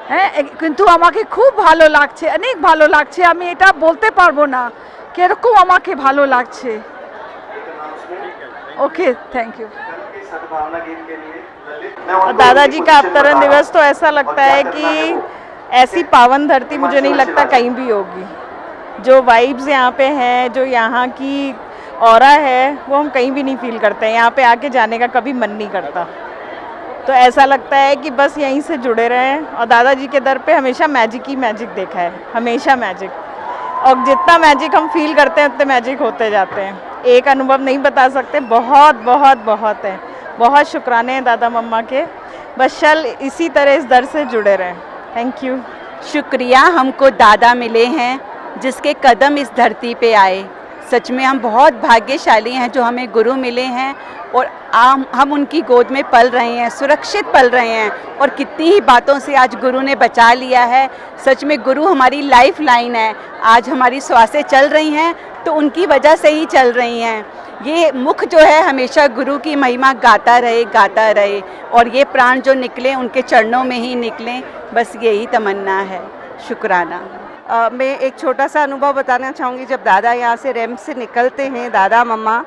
হ্যাঁ, কিন্তু আমাকে খুব ভালো লাগছে, অনেক ভালো লাগছে। আমি এটা বলতে পারবো না কিরকম আমাকে ভালো লাগছে। Okay, thank you. दादाजी का अवतरण दिवस तो ऐसा लगता है कि ऐसी पावन धरती मुझे नहीं लगता कहीं भी होगी। जो वाइब्स यहाँ पे हैं, जो यहाँ की ऑरा है, वो हम कहीं भी नहीं फील करते हैं। यहाँ पे आके जाने का कभी मन नहीं करता। तो ऐसा लगता है कि बस यहीं से जुड़े रहें। और दादाजी के दर पे हमेशा मैजिक ही मैजिक देखा है, हमेशा मैजिक। और जितना मैजिक हम फील करते हैं उतने मैजिक होते जाते हैं। एक अनुभव नहीं बता सकते, बहुत बहुत बहुत है। बहुत शुक्राने हैं दादा मम्मा के। बस चल इसी तरह इस दर से जुड़े रहें। Thank you. शुक्रिया, हमको दादा मिले हैं जिसके कदम इस धरती पे आए। सच में हम बहुत भाग्यशाली हैं जो हमें गुरु मिले हैं और हम उनकी गोद में पल रहे हैं, सुरक्षित पल रहे हैं। और कितनी ही बातों से आज गुरु ने बचा लिया है। सच में गुरु हमारी लाइफ लाइन है। आज हमारी श्वासें चल रही हैं तो उनकी वजह से ही चल रही हैं। ये मुख जो है हमेशा गुरु की महिमा गाता रहे और ये प्राण जो निकले उनके चरणों में ही निकलें, बस यही तमन्ना है। शुक्राना। मैं एक छोटा सा अनुभव बताना चाहूँगी। जब दादा यहाँ से रैंप से निकलते हैं, दादा मम्मा,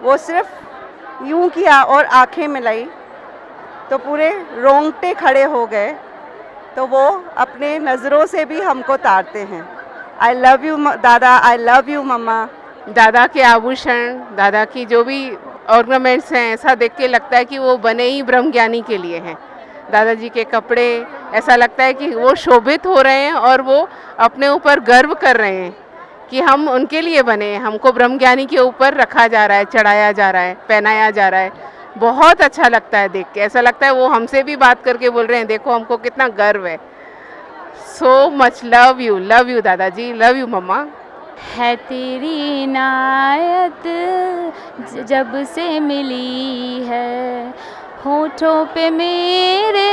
वो सिर्फ यूं किया और आंखें मिलाई तो पूरे रोंगटे खड़े हो गए। तो वो अपने नज़रों से भी हमको तारते हैं। आई लव यू दादा, आई लव यू मम्मा। दादा के आभूषण, दादा की जो भी ऑर्नामेंट्स हैं, ऐसा देख के लगता है कि वो बने ही ब्रह्मज्ञानी के लिए हैं। दादाजी के कपड़े, ऐसा लगता है कि वो शोभित हो रहे हैं और वो अपने ऊपर गर्व कर रहे हैं कि हम उनके लिए बने हैं। हमको ब्रह्मज्ञानी के ऊपर रखा जा रहा है, चढ़ाया जा रहा है, पहनाया जा रहा है। बहुत अच्छा लगता है देख के, ऐसा लगता है वो हमसे भी बात करके बोल रहे हैं देखो हमको कितना गर्व है। सो मच लव यू दादाजी, लव यू मम्मा। है तेरी इनायत जब से मिली है, होठों पे मेरे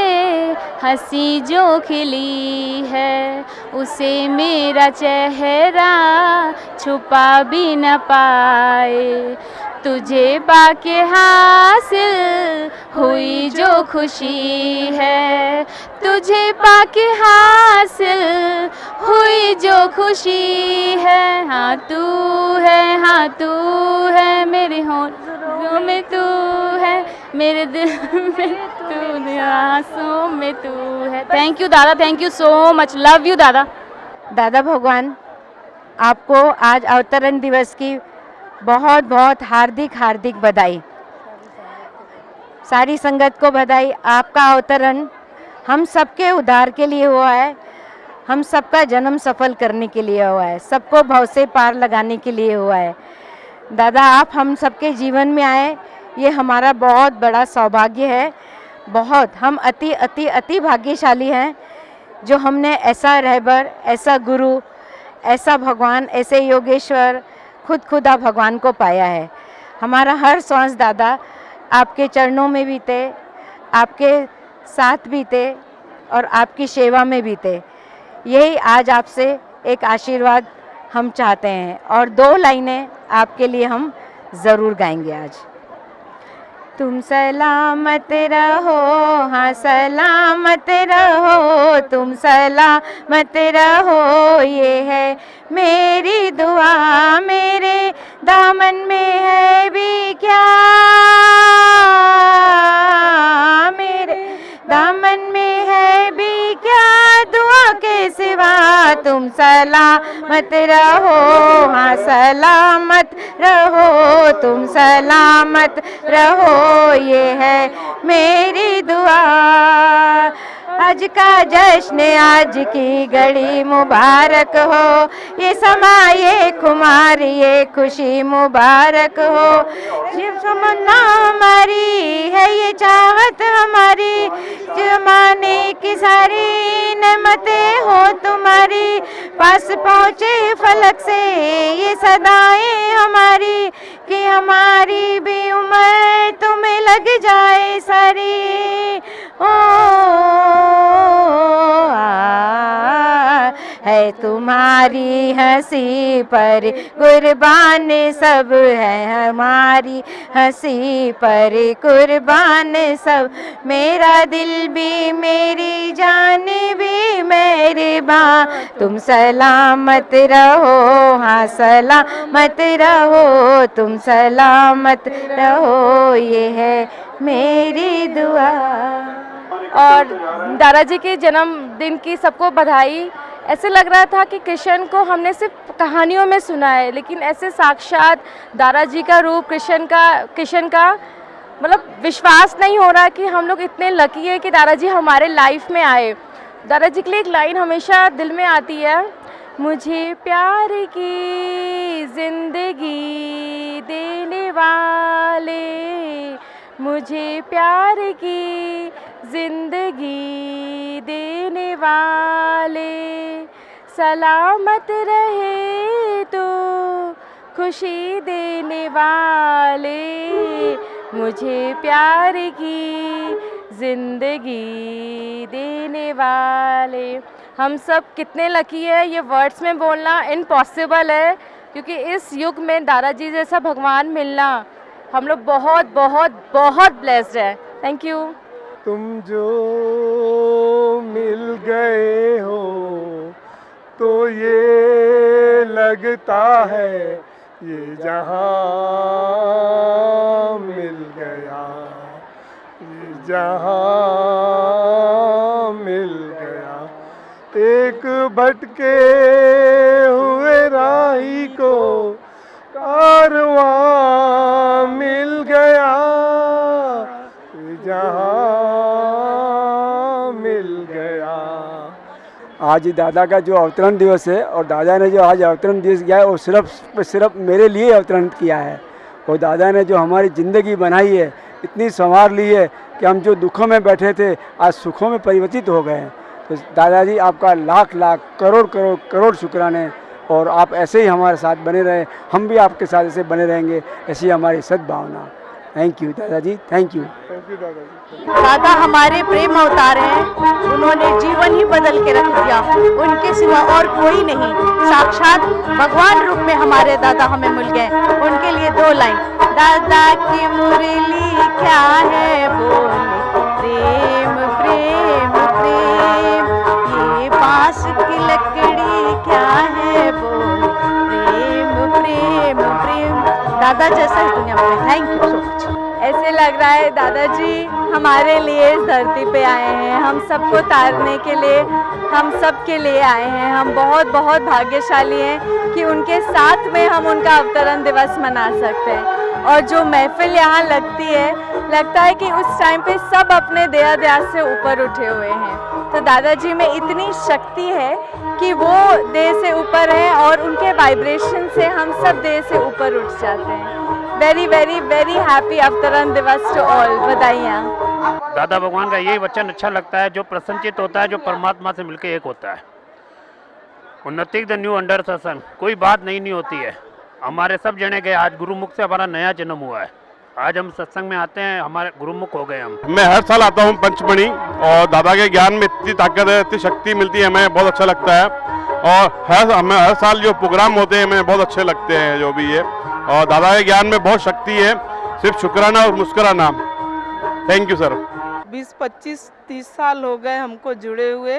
हंसी जो खिली है, उसे मेरा चेहरा छुपा भी न पाए। तुझे पाके हासिल हुई जो खुशी है, तुझे पाके हासिल हुई जो खुशी है। हाँ तू है मेरे होठों में, तू है मेरे दिल में, तू आंसुओं में तू है। थैंक यू दादा, thank you so much, love you दादा। दादा भगवान आपको आज अवतरण दिवस की बहुत बहुत हार्दिक हार्दिक बधाई। सारी संगत को बधाई। आपका अवतरण हम सबके उद्धार के लिए हुआ है, हम सबका जन्म सफल करने के लिए हुआ है, सबको भव से पार लगाने के लिए हुआ है। दादा आप हम सबके जीवन में आए, ये हमारा बहुत बड़ा सौभाग्य है। बहुत हम अति अति अति भाग्यशाली हैं जो हमने ऐसा रहबर, ऐसा गुरु, ऐसा भगवान, ऐसे योगेश्वर, खुदा भगवान को पाया है। हमारा हर सांस दादा आपके चरणों में बीते, आपके साथ बीते और आपकी सेवा में बीते। यही आज आपसे एक आशीर्वाद हम चाहते हैं और 2 लाइनें आपके लिए हम ज़रूर गाएंगे आज। तुम सलामत रहो, हाँ सलामत रहो, तुम सलामत रहो, ये है मेरी दुआ। मेरे दामन में है भी क्या, मेरे दामन में है भी क्या दुआ के सिवा। तुम सलामत रहो, हाँ सलामत रहो, तुम सलामत रहो, ये है मेरी दुआ। आज का जश्न, आज की घड़ी मुबारक हो, ये समा ये खुमार ये खुशी मुबारक हो। ये तमन्ना हमारी है, ये चाहत हमारी, जमाने की सारी नेमतें हो तुम्हारी। पास पहुँचे फलक से ये सदाएं हमारी, कि हमारी भी उम्र तुम्हें लग जाए सारी। है तुम्हारी हंसी पर कुर्बान सब है, हमारी हंसी पर कुर्बान सब। मेरा दिल भी मेरी जान भी मेहरबान। तुम सलामत रहो, हाँ सलामत रहो, तुम सलामत रहो, ये है मेरी दुआ। और दादाजी के जन्मदिन की सबको बधाई। ऐसे लग रहा था कि कृष्ण को हमने सिर्फ कहानियों में सुना है, लेकिन ऐसे साक्षात दादाजी का रूप कृष्ण का मतलब विश्वास नहीं हो रहा कि हम लोग इतने लकी है कि दादाजी हमारे लाइफ में आए। दादाजी के लिए एक लाइन हमेशा दिल में आती है, मुझे प्यार की जिंदगी देने वाले, मुझे प्यार की जिंदगी देने वाले, सलामत रहे तो खुशी देने वाले, मुझे प्यार की जिंदगी देने वाले। हम सब कितने लकी है, ये वर्ड्स में बोलना इम्पॉसिबल है, क्योंकि इस युग में दादाजी जैसा भगवान मिलना हम लोग बहुत बहुत बहुत ब्लेस्ड है। Thank you. तुम जो मिल गए हो तो ये लगता है ये जहां मिल गया, ये जहां मिल गया। एक भटके हुए राही को कारवां मिल गया, जहां मिल गया। आज दादा का जो अवतरण दिवस है और दादा ने जो आज अवतरण दिवस किया है वो सिर्फ मेरे लिए अवतरण किया है। और दादा ने जो हमारी ज़िंदगी बनाई है, इतनी संवार ली है कि हम जो दुखों में बैठे थे आज सुखों में परिवर्तित हो गए हैं। तो दादाजी आपका लाख लाख करोड़ करोड़ करोड़ शुक्राने, और आप ऐसे ही हमारे साथ बने रहें, हम भी आपके साथ ऐसे बने रहेंगे, ऐसी हमारी सद्भावना। थैंक यू दादाजी, थैंक यू। दादा हमारे प्रेम अवतार हैं, उन्होंने जीवन ही बदल के रख दिया, उनके सिवा और कोई नहीं। साक्षात भगवान रूप में हमारे दादा हमें मिल गए। उनके लिए 2 लाइन। दादा की मुरली क्या है बोले, प्रेम प्रेम प्रेम, ये बांस की लकड़ी क्या है बोले, प्रेम प्रेम प्रेम। दादा जैसा इस दुनिया में। Thank you so much. ऐसे लग रहा है दादाजी हमारे लिए इस धरती पे आए हैं, हम सबको तारने के लिए, हम सब के लिए आए हैं। हम बहुत बहुत भाग्यशाली हैं कि उनके साथ में हम उनका अवतरण दिवस मना सकते हैं। और जो महफिल यहाँ लगती है, लगता है कि उस टाइम पे सब अपने देह ध्यास से ऊपर उठे हुए हैं। तो दादाजी में इतनी शक्ति है कि वो देह से ऊपर है और उनके वाइब्रेशन से हम सब देह से ऊपर उठ जाते हैं। वेरी वेरी वेरी हैप्पी अवतरण दिवस टू ऑल। बधाइयाँ। दादा भगवान का यही वचन अच्छा लगता है, जो प्रसन्नचित होता है, जो परमात्मा से मिलकर एक होता है। नथिंग द न्यू अंडर सत्संग, कोई बात नई नहीं होती है। हमारे सब जने गए, आज गुरुमुख से हमारा नया जन्म हुआ है। आज हम सत्संग में आते हैं, हमारे गुरुमुख हो गए हम। मैं हर साल आता हूँ पंचमणि, और दादा के ज्ञान में इतनी ताकत है, इतनी शक्ति मिलती है, हमें बहुत अच्छा लगता है। और हर साल जो प्रोग्राम होते हैं हमें बहुत अच्छे लगते हैं जो भी है। और दादा के ज्ञान में बहुत शक्ति है, सिर्फ शुक्राना और मुस्कुराना। Thank you sir. 20, 25, 30 साल हो गए हमको जुड़े हुए।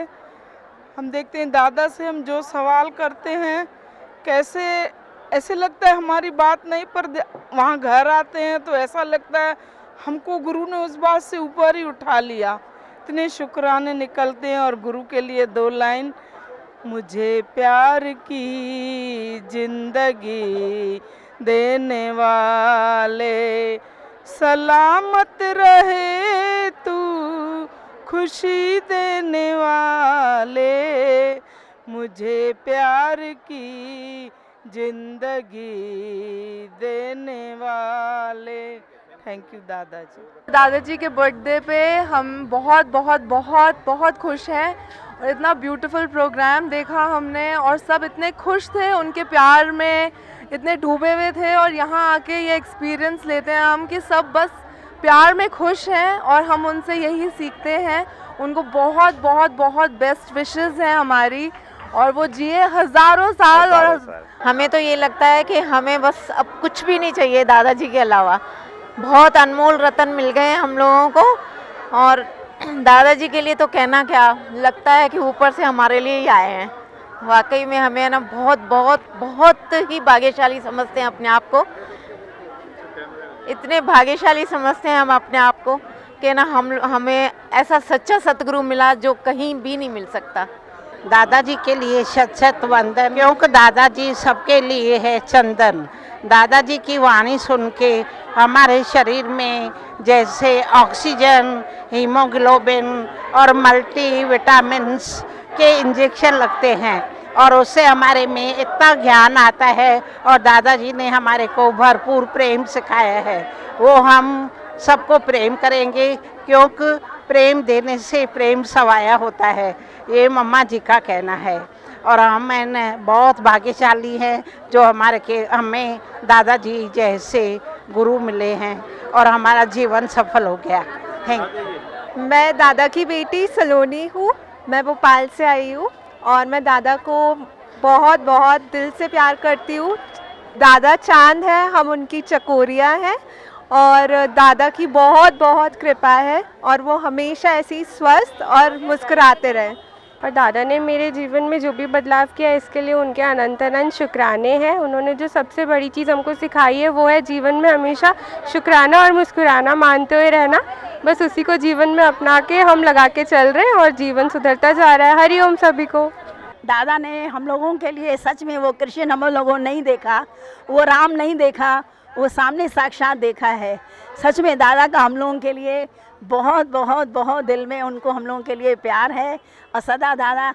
हम देखते हैं दादा से हम जो सवाल करते हैं, कैसे ऐसे लगता है हमारी बात नहीं, पर वहाँ घर आते हैं तो ऐसा लगता है हमको गुरु ने उस बात से ऊपर ही उठा लिया। इतने शुक्राने निकलते हैं। और गुरु के लिए 2 लाइन। मुझे प्यार की जिंदगी देने वाले, सलामत रहे तू खुशी देने वाले, मुझे प्यार की जिंदगी देने वाले। थैंक यू दादाजी। दादाजी के बर्थडे पे हम बहुत बहुत बहुत बहुत खुश हैं, और इतना ब्यूटीफुल प्रोग्राम देखा हमने, और सब इतने खुश थे, उनके प्यार में इतने डूबे हुए थे। और यहाँ आके ये एक्सपीरियंस लेते हैं हम कि सब बस प्यार में खुश हैं, और हम उनसे यही सीखते हैं। उनको बहुत बहुत बहुत बेस्ट विशेस हैं हमारी, और वो जिए हज़ारों साल। और हमें तो ये लगता है कि हमें बस अब कुछ भी नहीं चाहिए दादाजी के अलावा। बहुत अनमोल रतन मिल गए हैं हम लोगों को, और दादाजी के लिए तो कहना क्या, लगता है कि ऊपर से हमारे लिए ही आए हैं। वाकई में हमें ना बहुत बहुत बहुत ही भाग्यशाली समझते हैं अपने आप को। इतने भाग्यशाली समझते हैं हम अपने आप को कि ना हमें ऐसा सच्चा सतगुरु मिला जो कहीं भी नहीं मिल सकता। दादाजी के लिए शत शत वंदन, क्योंकि दादाजी सबके लिए है चंदन। दादाजी की वाणी सुन के हमारे शरीर में जैसे ऑक्सीजन, हीमोग्लोबिन और मल्टी विटामिन्स के इंजेक्शन लगते हैं, और उससे हमारे में इतना ज्ञान आता है। और दादाजी ने हमारे को भरपूर प्रेम सिखाया है। वो हम सबको प्रेम करेंगे, क्योंकि प्रेम देने से प्रेम सवाया होता है, ये मम्मा जी का कहना है। और हम बहुत भाग्यशाली हैं जो हमें दादाजी जैसे गुरु मिले हैं, और हमारा जीवन सफल हो गया। Thank you. मैं दादा की बेटी सलोनी हूँ, मैं भोपाल से आई हूँ, और मैं दादा को बहुत बहुत दिल से प्यार करती हूँ। दादा चांद है, हम उनकी चकोरियाँ हैं, और दादा की बहुत बहुत कृपा है, और वो हमेशा ऐसी स्वस्थ और मुस्कुराते रहें। और दादा ने मेरे जीवन में जो भी बदलाव किया इसके लिए उनके अनंत अनंत शुक्राने हैं। उन्होंने जो सबसे बड़ी चीज़ हमको सिखाई है वो है जीवन में हमेशा शुक्राना और मुस्कुराना, मानते हुए रहना। बस उसी को जीवन में अपना के हम लगा के चल रहे हैं और जीवन सुधरता जा रहा है। हरिओम सभी को। दादा ने हम लोगों के लिए सच में वो कृष्ण हम लोगों ने नहीं देखा, वो राम नहीं देखा, वो सामने साक्षात देखा है। सच में दादा का हम लोगों के लिए बहुत बहुत बहुत दिल में उनको हम लोगों के लिए प्यार है। और सदा दादा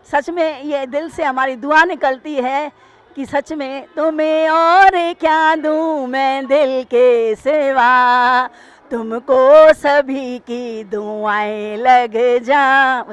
सच में ये दिल से हमारी दुआ निकलती है कि सच में तुम्हें और क्या दूँ मैं दिल के सिवा, तुमको सभी की दुआएं लग जा।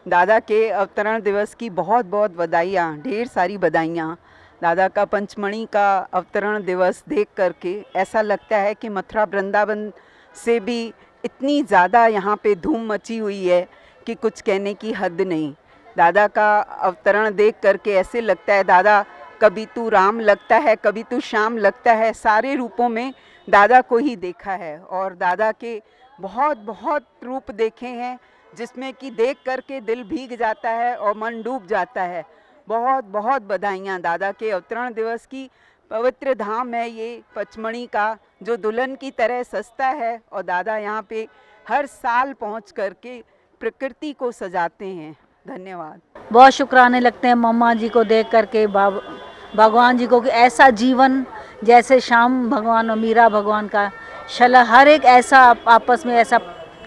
दादा के अवतरण दिवस की बहुत बहुत बधाइयाँ, ढेर सारी बधाइयाँ। दादा का पंचमणि का अवतरण दिवस देख करके ऐसा लगता है कि मथुरा वृंदावन से भी इतनी ज़्यादा यहाँ पे धूम मची हुई है कि कुछ कहने की हद नहीं। दादा का अवतरण देख करके ऐसे लगता है दादा कभी तू राम लगता है, कभी तू श्याम लगता है। सारे रूपों में दादा को ही देखा है और दादा के बहुत बहुत रूप देखे हैं जिसमें कि देख करके दिल भीग जाता है और मन डूब जाता है। बहुत बहुत बधाइयाँ दादा के अवतरण दिवस की। पवित्र धाम है ये पचमणी का, जो दुल्हन की तरह सस्ता है और दादा यहाँ पे हर साल पहुँच करके प्रकृति को सजाते हैं। धन्यवाद। बहुत शुक्राने लगते हैं मम्मा जी को देख करके, भगवान जी को कि ऐसा जीवन जैसे श्याम भगवान और मीरा भगवान का शला, हर एक ऐसा आपस में ऐसा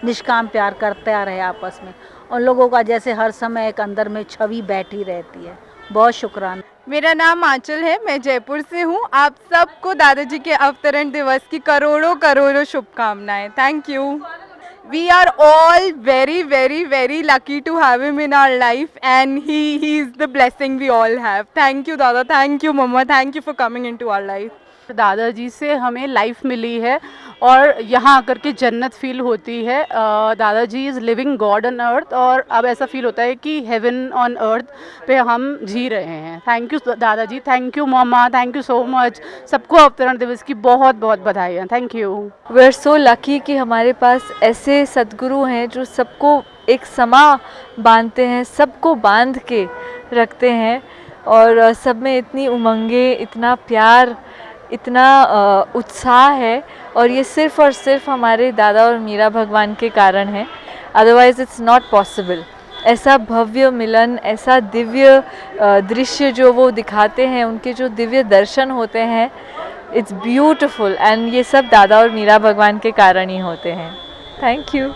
निष्काम प्यार करते आ रहे आपस में। उन लोगों का जैसे हर समय एक अंदर में छवि बैठी रहती है। बहुत शुक्राना। मेरा नाम आंचल है, मैं जयपुर से हूँ। आप सबको दादाजी के अवतरण दिवस की करोड़ों करोड़ों शुभकामनाएं। Thank you. We are all very very very lucky to have him in our life and he is the blessing we all have. Thank you Dada, thank you Mama, thank you for coming into our life. दादाजी से हमें life मिली है और यहाँ आकर के जन्नत feel होती है। दादाजी is living God on earth और अब ऐसा फील होता है कि हेवन ऑन अर्थ पे हम जी रहे हैं। थैंक यू दादाजी, थैंक यू मामा, थैंक यू सो मच। सबको अवतरण दिवस की बहुत बहुत बधाइयाँ। Thank you. We are so lucky कि हमारे पास ऐसे सद्गुरु हैं जो सबको एक समा बांधते हैं, सबको बांध के रखते हैं और सब में इतनी उमंगे, इतना प्यार, इतना उत्साह है और ये सिर्फ़ और सिर्फ हमारे दादा और मीरा भगवान के कारण है। Otherwise it's not possible. ऐसा भव्य मिलन, ऐसा दिव्य दृश्य जो वो दिखाते हैं, उनके जो दिव्य दर्शन होते हैं, इट्स ब्यूटीफुल एंड ये सब दादा और मीरा भगवान के कारण ही होते हैं। Thank you.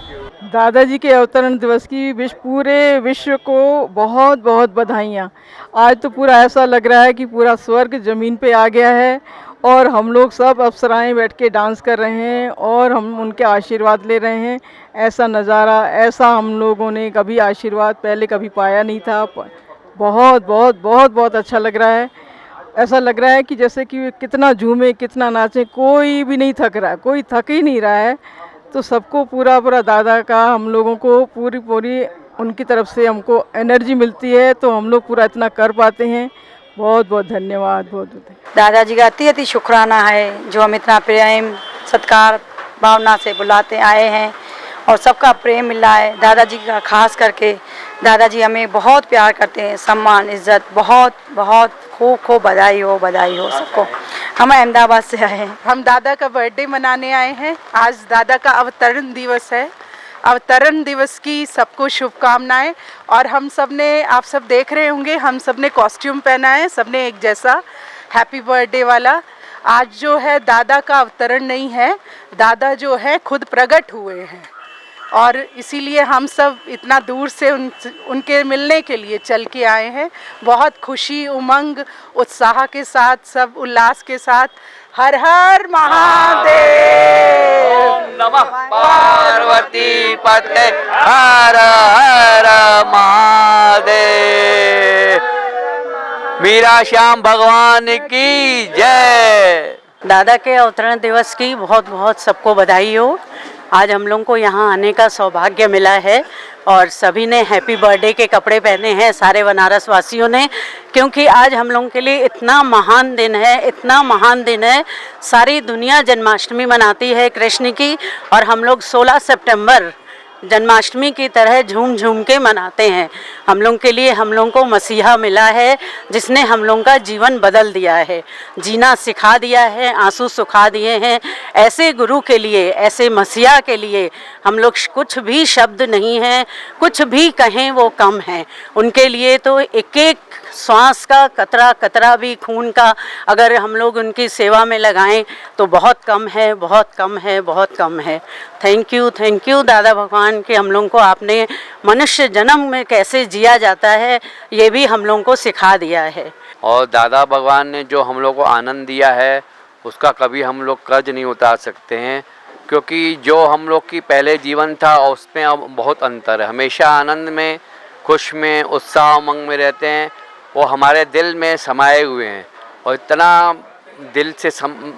दादाजी के अवतरण दिवस की पूरे विश्व को बहुत बहुत बधाइयाँ। आज तो पूरा ऐसा लग रहा है कि पूरा स्वर्ग ज़मीन पे आ गया है और हम लोग सब अप्सराएं बैठ के डांस कर रहे हैं और हम उनके आशीर्वाद ले रहे हैं। ऐसा नज़ारा, ऐसा हम लोगों ने कभी आशीर्वाद पहले कभी पाया नहीं था। बहुत बहुत बहुत बहुत अच्छा लग रहा है। ऐसा लग रहा है कि जैसे कि कितना झूमे, कितना नाचे, कोई भी नहीं थक रहा है, कोई थक ही नहीं रहा है। तो सबको पूरा पूरा दादा का हम लोगों को पूरी पूरी उनकी तरफ से हमको एनर्जी मिलती है तो हम लोग पूरा इतना कर पाते हैं। बहुत बहुत धन्यवाद। बहुत बहुत दादाजी का अति अति शुक्राना है जो हम इतना प्रेम सत्कार भावना से बुलाते आए हैं और सबका प्रेम मिला है। दादाजी का खास करके दादाजी हमें बहुत प्यार करते हैं, सम्मान इज्जत बहुत बहुत खूब खूब बधाई हो सबको। हम अहमदाबाद से आए हैं। हम दादा का बर्थडे मनाने आए हैं। आज दादा का अवतरण दिवस है। अवतरण दिवस की सबको शुभकामनाएं। और हम सब ने, आप सब देख रहे होंगे, हम सब ने कॉस्ट्यूम पहना है, सब ने एक जैसा हैप्पी बर्थडे वाला। आज जो है दादा का अवतरण नहीं है, दादा जो है खुद प्रकट हुए हैं और इसीलिए हम सब इतना दूर से उनके मिलने के लिए चल के आए हैं। बहुत खुशी, उमंग, उत्साह के साथ, सब उल्लास के साथ। हर हर महादेव। ओम नमः पार्वती पते हर हर महादेव। मीरा श्याम भगवान की जय। दादा के अवतरण दिवस की बहुत बहुत सबको बधाई हो। आज हम लोगों को यहाँ आने का सौभाग्य मिला है और सभी ने हैप्पी बर्थडे के कपड़े पहने हैं, सारे बनारस वासियों ने, क्योंकि आज हम लोगों के लिए इतना महान दिन है, इतना महान दिन है। सारी दुनिया जन्माष्टमी मनाती है कृष्ण की और हम लोग 16 सितंबर जन्माष्टमी की तरह झूम झूम के मनाते हैं। हम लोग के लिए हम लोग को मसीहा मिला है जिसने हम लोग का जीवन बदल दिया है, जीना सिखा दिया है, आंसू सुखा दिए हैं। ऐसे गुरु के लिए, ऐसे मसीहा के लिए हम लोग कुछ भी शब्द नहीं है, कुछ भी कहें वो कम है। उनके लिए तो एक एक श्वास का कतरा कतरा भी खून का अगर हम लोग उनकी सेवा में लगाएं तो बहुत कम है, बहुत कम है, बहुत कम है। थैंक यू दादा भगवान कि हम लोग को आपने मनुष्य जन्म में कैसे जिया जाता है ये भी हम लोग को सिखा दिया है। और दादा भगवान ने जो हम लोग को आनंद दिया है उसका कभी हम लोग कर्ज नहीं उतार सकते हैं, क्योंकि जो हम लोग की पहले जीवन था और उसमें अब बहुत अंतर है। हमेशा आनंद में, खुश में, उत्साह उमंग में रहते हैं, वो हमारे दिल में समाये हुए हैं और इतना दिल से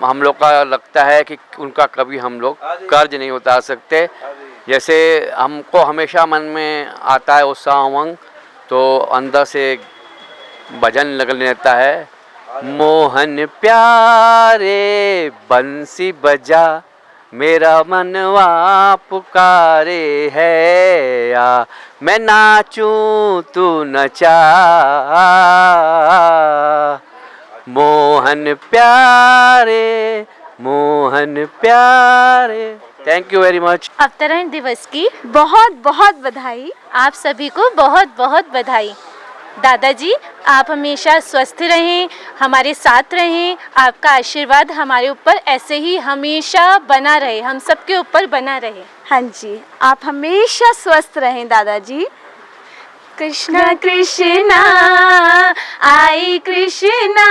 हम लोग का लगता है कि उनका कभी हम लोग कर्ज नहीं उतार सकते। जैसे हमको हमेशा मन में आता है उत्साह उमंग तो अंदर से भजन लगने लगता है, मोहन प्यारे बंसी बजा मेरा मनवा पुकारे है या मैं नाचूं तू नचा, मोहन प्यारे, मोहन प्यारे। Thank you very much. अवतरण दिवस की बहुत बहुत बधाई। आप सभी को बहुत बहुत बधाई। दादाजी आप हमेशा स्वस्थ रहें, हमारे साथ रहें, आपका आशीर्वाद हमारे ऊपर ऐसे ही हमेशा बना रहे, हम सबके ऊपर बना रहे। हाँ जी, आप हमेशा स्वस्थ रहें दादाजी। कृष्णा कृष्णा आई कृष्णा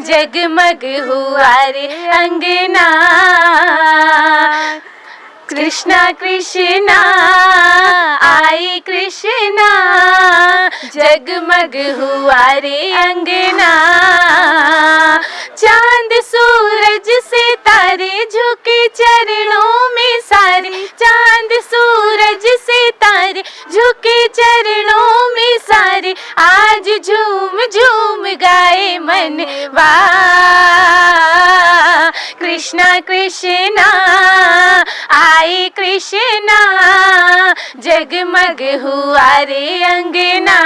जगमग हुआ रे अंगना, कृष्णा कृष्णा आई कृष्णा जगमग हुआ रे अंगना, चांद सूरज सितारे झुके चरणों में सारे, चांद सूरज सितारे झुके चरणों में सारे, आज झूम झूम गाए मनवा, कृष्णा कृष्णा आई कृष्णा जगमग हुआ रे अंगना।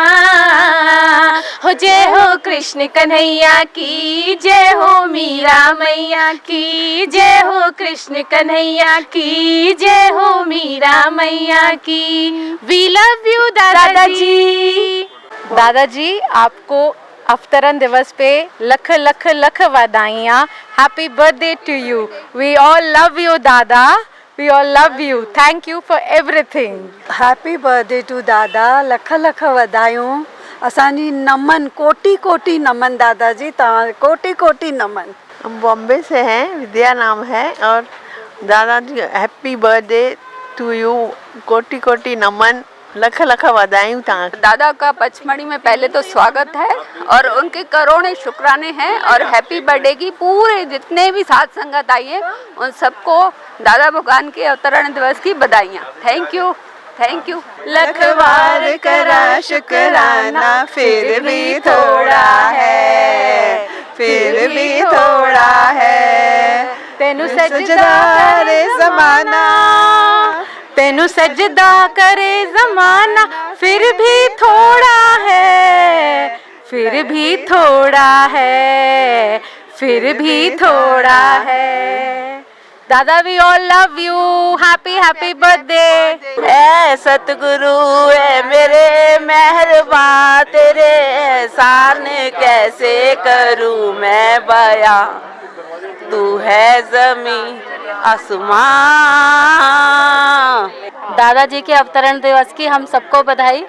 हो जय हो कृष्ण कन्हैया की, जय हो मीरा मैया की, जय हो कृष्ण कन्हैया की, जय हो मीरा मैया की। वी लव यू दादाजी। दादाजी आपको अवतरण दिवस पे लख लख लख बधाइयाँ। Happy birthday to you. We all love you दादा, we all love you. Thank you for everything. Happy birthday to दादा, लख लख बधाइयूं। असांजी नमन, कोटि कोटि नमन दादाजी, तव्हां कोटि कोटि नमन। हम बॉम्बे से हैं, विद्या नाम है, और दादाजी हैप्पी बर्थडे टू यू, कोटि कोटि नमन, लख लख बधाइयूं तव्हां। दादा का पचमढ़ी में पहले तो स्वागत है और उनके करोड़ों शुक्राने हैं, और हैप्पी बर्थडे की पूरे जितने भी साथ संगत आई है उन सबको दादा भगवान के अवतरण दिवस की बधाइयाँ। Thank you, thank you. लख बार करा शुक्राना फिर भी थोड़ा है, फिर भी थोड़ा है, तेनू सजदा रे ज़माना, तेनू सजदा करे ज़माना, फिर भी थोड़ा है, फिर भी थोड़ा है, फिर भी थोड़ा है। दादा we all love you. Happy happy birthday. ऐ सतगुरु है मेरे मेहरबान, तेरे एहसान कैसे करूं मैं बयां, तू है ज़मीं आसमां। दादाजी के अवतरण दिवस की हम सबको बधाई।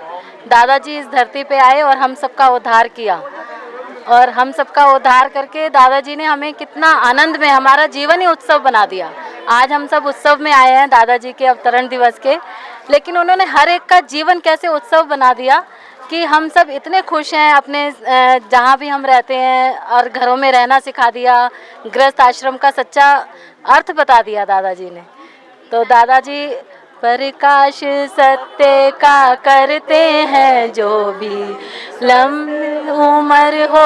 दादाजी इस धरती पे आए और हम सबका उद्धार किया, और हम सबका उद्धार करके दादाजी ने हमें कितना आनंद में, हमारा जीवन ही उत्सव बना दिया। आज हम सब उत्सव में आए हैं दादाजी के अवतरण दिवस के, लेकिन उन्होंने हर एक का जीवन कैसे उत्सव बना दिया कि हम सब इतने खुश हैं। अपने जहाँ भी हम रहते हैं और घरों में रहना सिखा दिया, गृहस्थ आश्रम का सच्चा अर्थ बता दिया दादाजी ने। तो दादाजी प्रकाश सत्य का करते हैं जो भी लंबी उम्र हो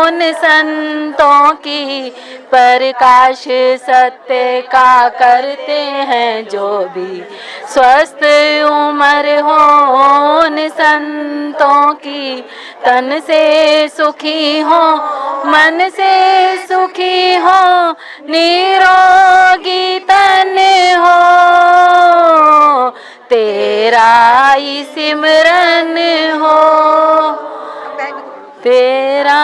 उन संतों की, प्रकाश सत्य का करते हैं जो भी स्वस्थ उम्र हो उन संतों की, तन से सुखी हो मन से सुखी हो, निरोगी तन हो, तेरा ही सिमरन हो, तेरा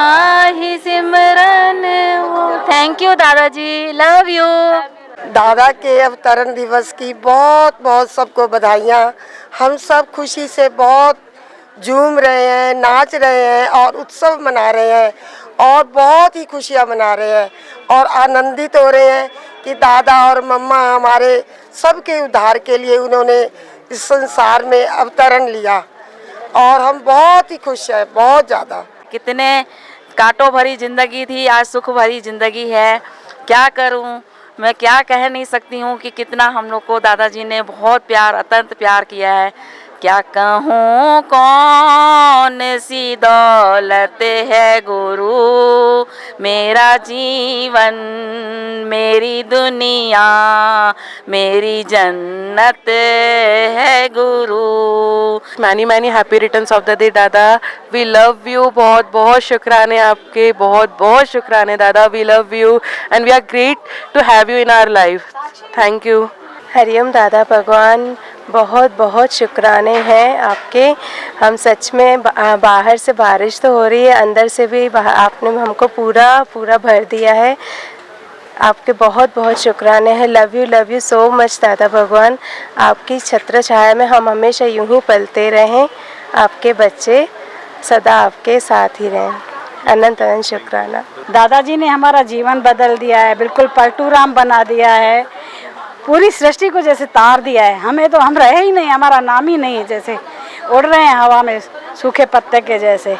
ही सिमरन हो। थैंक यू दादाजी, लव यू। दादा के अवतरण दिवस की बहुत बहुत सबको बधाइयाँ। हम सब खुशी से बहुत झूम रहे हैं, नाच रहे हैं और उत्सव मना रहे हैं और बहुत ही खुशियाँ मना रहे हैं और आनंदित हो रहे हैं कि दादा और मम्मा हमारे सबके उद्धार के लिए उन्होंने इस संसार में अवतरण लिया और हम बहुत ही खुश हैं, बहुत ज़्यादा। कितने कांटों भरी जिंदगी थी, आज सुख भरी जिंदगी है। क्या करूं, मैं क्या कह नहीं सकती हूं कि कितना हम लोग को दादाजी ने बहुत प्यार, अत्यंत प्यार किया है। क्या कहूँ कौन सी दौलत है गुरु, मेरा जीवन मेरी दुनिया मेरी जन्नत है गुरु। Many many happy returns of the day दादा। वी लव यू, बहुत बहुत शुक्राने आपके, बहुत बहुत शुक्राने दादा। We love you and we are great to have you in our life. Thank you. हरिओम दादा भगवान, बहुत बहुत शुक्राने हैं आपके। हम सच में बाहर से बारिश तो हो रही है, अंदर से भी आपने हमको पूरा पूरा भर दिया है। आपके बहुत बहुत शुक्राने हैं। लव यू सो मच दादा भगवान। आपकी छत्र छाया में हम हमेशा यूं ही पलते रहें, आपके बच्चे सदा आपके साथ ही रहें। अनंत अनंत शुक्राना। दादाजी ने हमारा जीवन बदल दिया है, बिल्कुल पलटू राम बना दिया है, पूरी सृष्टि को जैसे तार दिया है। हमें तो हम रहे ही नहीं, हमारा नाम ही नहीं, जैसे उड़ रहे हैं हवा में सूखे पत्ते के जैसे।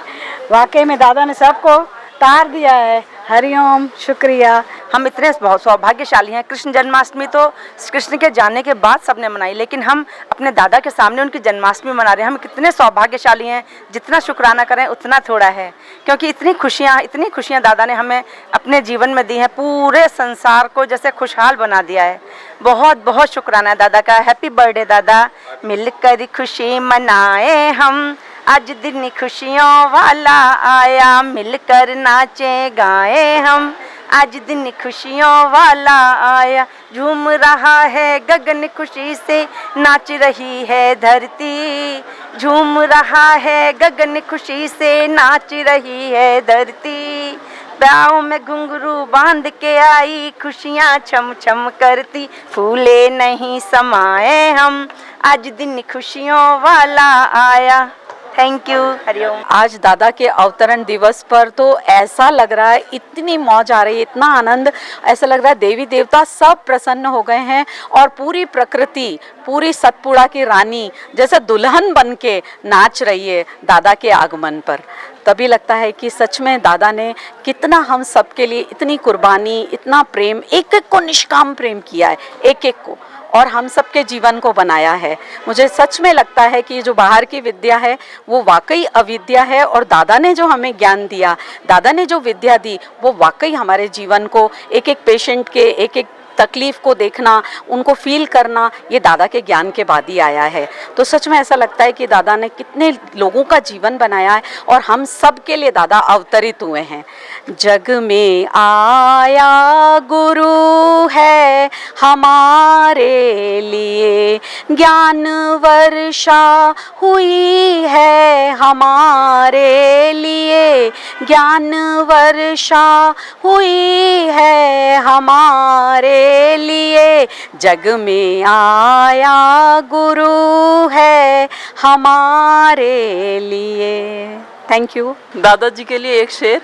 वाकई में दादा ने सबको तार दिया है। हरिओम, शुक्रिया। हम इतने बहुत सौभाग्यशाली हैं। कृष्ण जन्माष्टमी तो कृष्ण के जाने के बाद सबने मनाई, लेकिन हम अपने दादा के सामने उनकी जन्माष्टमी मना रहे हैं। हम कितने सौभाग्यशाली हैं, जितना शुक्राना करें उतना थोड़ा है, क्योंकि इतनी खुशियाँ दादा ने हमें अपने जीवन में दी हैं। पूरे संसार को जैसे खुशहाल बना दिया है। बहुत बहुत शुक्राना है दादा का। हैप्पी बर्थडे दादा। मिलकर खुशी मनाए हम, आज दिन खुशियों वाला आया, मिलकर नाचे गाए हम, आज दिन खुशियों वाला आया। झूम रहा है गगन खुशी से, नाच रही है धरती, झूम रहा है गगन खुशी से, नाच रही है धरती। पाँव में घुंघरू बांध के आई, खुशियाँ छम छम करती, फूले नहीं समाए हम, आज दिन खुशियों वाला आया। Thank you. हरिओम। आज दादा के अवतरण दिवस पर तो ऐसा लग रहा है, इतनी मौज आ रही है, इतना आनंद, ऐसा लग रहा है देवी देवता सब प्रसन्न हो गए हैं और पूरी प्रकृति, पूरी सतपुड़ा की रानी जैसे दुल्हन बन के नाच रही है दादा के आगमन पर। तभी लगता है कि सच में दादा ने कितना हम सब के लिए इतनी कुर्बानी, इतना प्रेम, एक एक को निष्काम प्रेम किया है, एक एक को, और हम सबके जीवन को बनाया है। मुझे सच में लगता है कि जो बाहर की विद्या है वो वाकई अविद्या है, और दादा ने जो हमें ज्ञान दिया, दादा ने जो विद्या दी, वो वाकई हमारे जीवन को, एक एक पेशेंट के एक एक तकलीफ़ को देखना, उनको फील करना, ये दादा के ज्ञान के बाद ही आया है। तो सच में ऐसा लगता है कि दादा ने कितने लोगों का जीवन बनाया है और हम सब के लिए दादा अवतरित हुए हैं। जग में आया गुरु है हमारे लिए, ज्ञान वर्षा हुई है हमारे लिए, ज्ञान वर्षा हुई है हमारे लिए, जग में आया गुरु है हमारे लिए। Thank you. दादाजी के लिए एक शेर।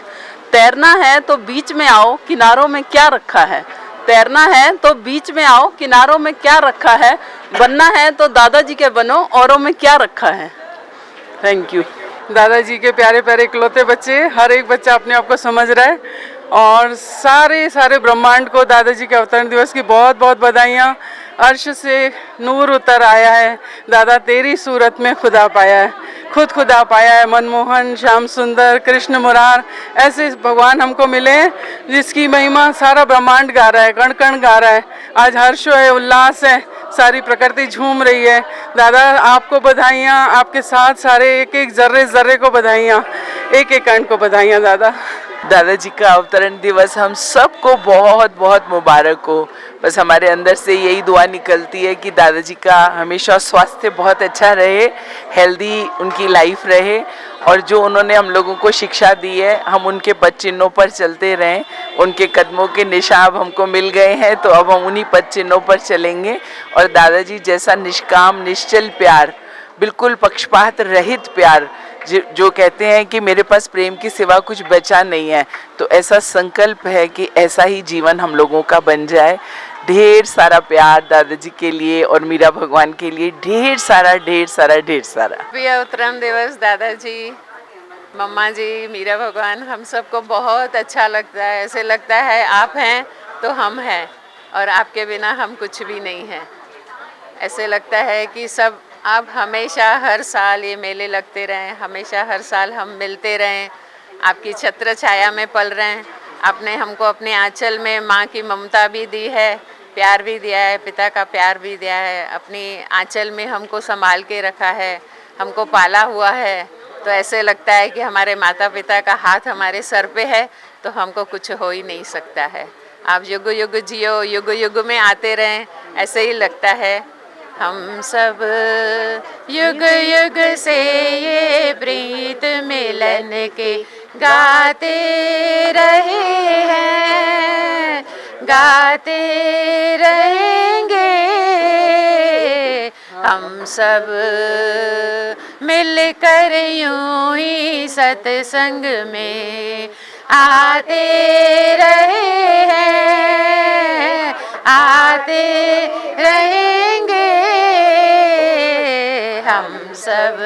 तैरना है तो बीच में आओ, किनारों में क्या रखा है, तैरना है तो बीच में आओ, किनारों में क्या रखा है, बनना है तो दादाजी के बनो, औरों में क्या रखा है। Thank you. दादाजी के प्यारे प्यारे इकलौते बच्चे, हर एक बच्चा अपने आप को समझ रहा है, और सारे ब्रह्मांड को दादाजी के अवतरण दिवस की बहुत बहुत बधाइयाँ। अर्श से नूर उतर आया है, दादा तेरी सूरत में खुदा पाया है, खुद खुदा पाया है। मनमोहन, श्याम सुंदर, कृष्ण मुरार, ऐसे भगवान हमको मिले जिसकी महिमा सारा ब्रह्मांड गा रहा है, कण कण गा रहा है। आज हर्ष है, उल्लास है, सारी प्रकृति झूम रही है। दादा आपको बधाइयाँ, आपके साथ सारे एक एक जर्रे जर्रे को बधाइयाँ, एक एक कण को बधाइयाँ दादा। दादाजी का अवतरण दिवस हम सबको बहुत बहुत मुबारक हो। बस हमारे अंदर से यही दुआ निकलती है कि दादाजी का हमेशा स्वास्थ्य बहुत अच्छा रहे, हेल्दी उनकी लाइफ रहे, और जो उन्होंने हम लोगों को शिक्षा दी है हम उनके पद चिन्हों पर चलते रहें। उनके कदमों के निशान अब हमको मिल गए हैं तो अब हम उन्हीं पद चिन्हों पर चलेंगे, और दादाजी जैसा निष्काम निश्चल प्यार, बिल्कुल पक्षपात रहित प्यार, जो कहते हैं कि मेरे पास प्रेम की सिवा कुछ बचा नहीं है, तो ऐसा संकल्प है कि ऐसा ही जीवन हम लोगों का बन जाए। ढेर सारा प्यार दादाजी के लिए और मीरा भगवान के लिए, ढेर सारा ढेर सारा ढेर सारा। अवतरण दिवस दादाजी, मम्मा जी, मीरा भगवान, हम सबको बहुत अच्छा लगता है। ऐसे लगता है आप हैं तो हम हैं, और आपके बिना हम कुछ भी नहीं हैं। ऐसे लगता है कि सब आप हमेशा हर साल ये मेले लगते रहें, हमेशा हर साल हम मिलते रहें, आपकी छत्र छाया में पल रहे हैं। आपने हमको अपने आंचल में माँ की ममता भी दी है, प्यार भी दिया है, पिता का प्यार भी दिया है, अपनी आंचल में हमको संभाल के रखा है, हमको पाला हुआ है। तो ऐसे लगता है कि हमारे माता पिता का हाथ हमारे सर पे है तो हमको कुछ हो ही नहीं सकता है। आप युग युग जियो, युग युग में आते रहें, ऐसे ही लगता है। हम सब युग युग से ये प्रीत मिलन के गाते रहे हैं, गाते रहेंगे। हम सब मिलकर यूं ही सत्संग में आते रहे हैं, आते रहेंगे। हम सब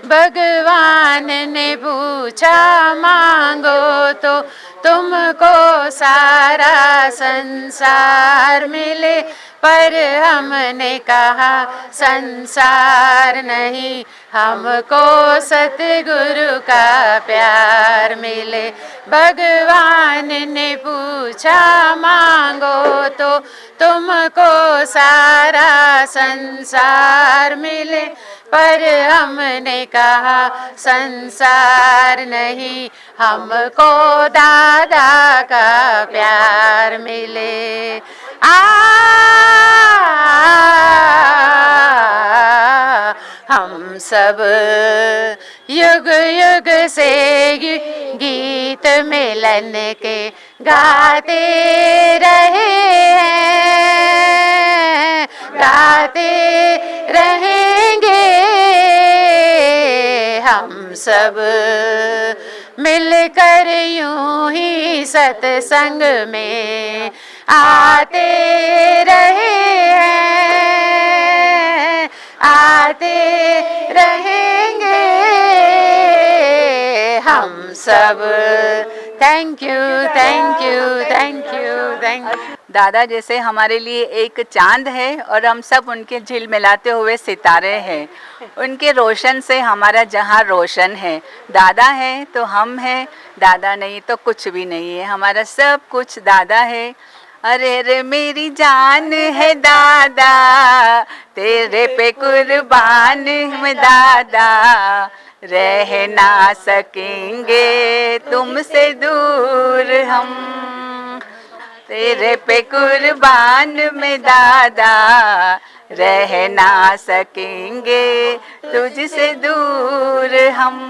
भगवान ने पूछा मांगो तो तुमको सारा संसार मिले, पर हमने कहा संसार नहीं, हमको सतगुरु का प्यार मिले। भगवान ने पूछा मांगो तो तुमको सारा संसार मिले, पर हमने कहा संसार नहीं, हमको दादा का प्यार मिले। हम सब युग युग से गीत मिलन के गाते रहे हैं, गाते रहेंगे। हम सब मिलकर यूं ही सत्संग में आते रहे हैं, आते रहेंगे। हम सब thank you, thank you, thank you, thank you. दादा जैसे हमारे लिए एक चांद है और हम सब उनके झिलमिलाते हुए सितारे हैं। उनके रोशन से हमारा जहां रोशन है। दादा है तो हम हैं, दादा नहीं तो कुछ भी नहीं है। हमारा सब कुछ दादा है। अरे रे मेरी जान है दादा, तेरे पे कुर्बान में दादा, रह ना सकेंगे तुमसे दूर हम, तेरे पे कुर्बान में दादा, रह ना सकेंगे तुझसे दूर हम।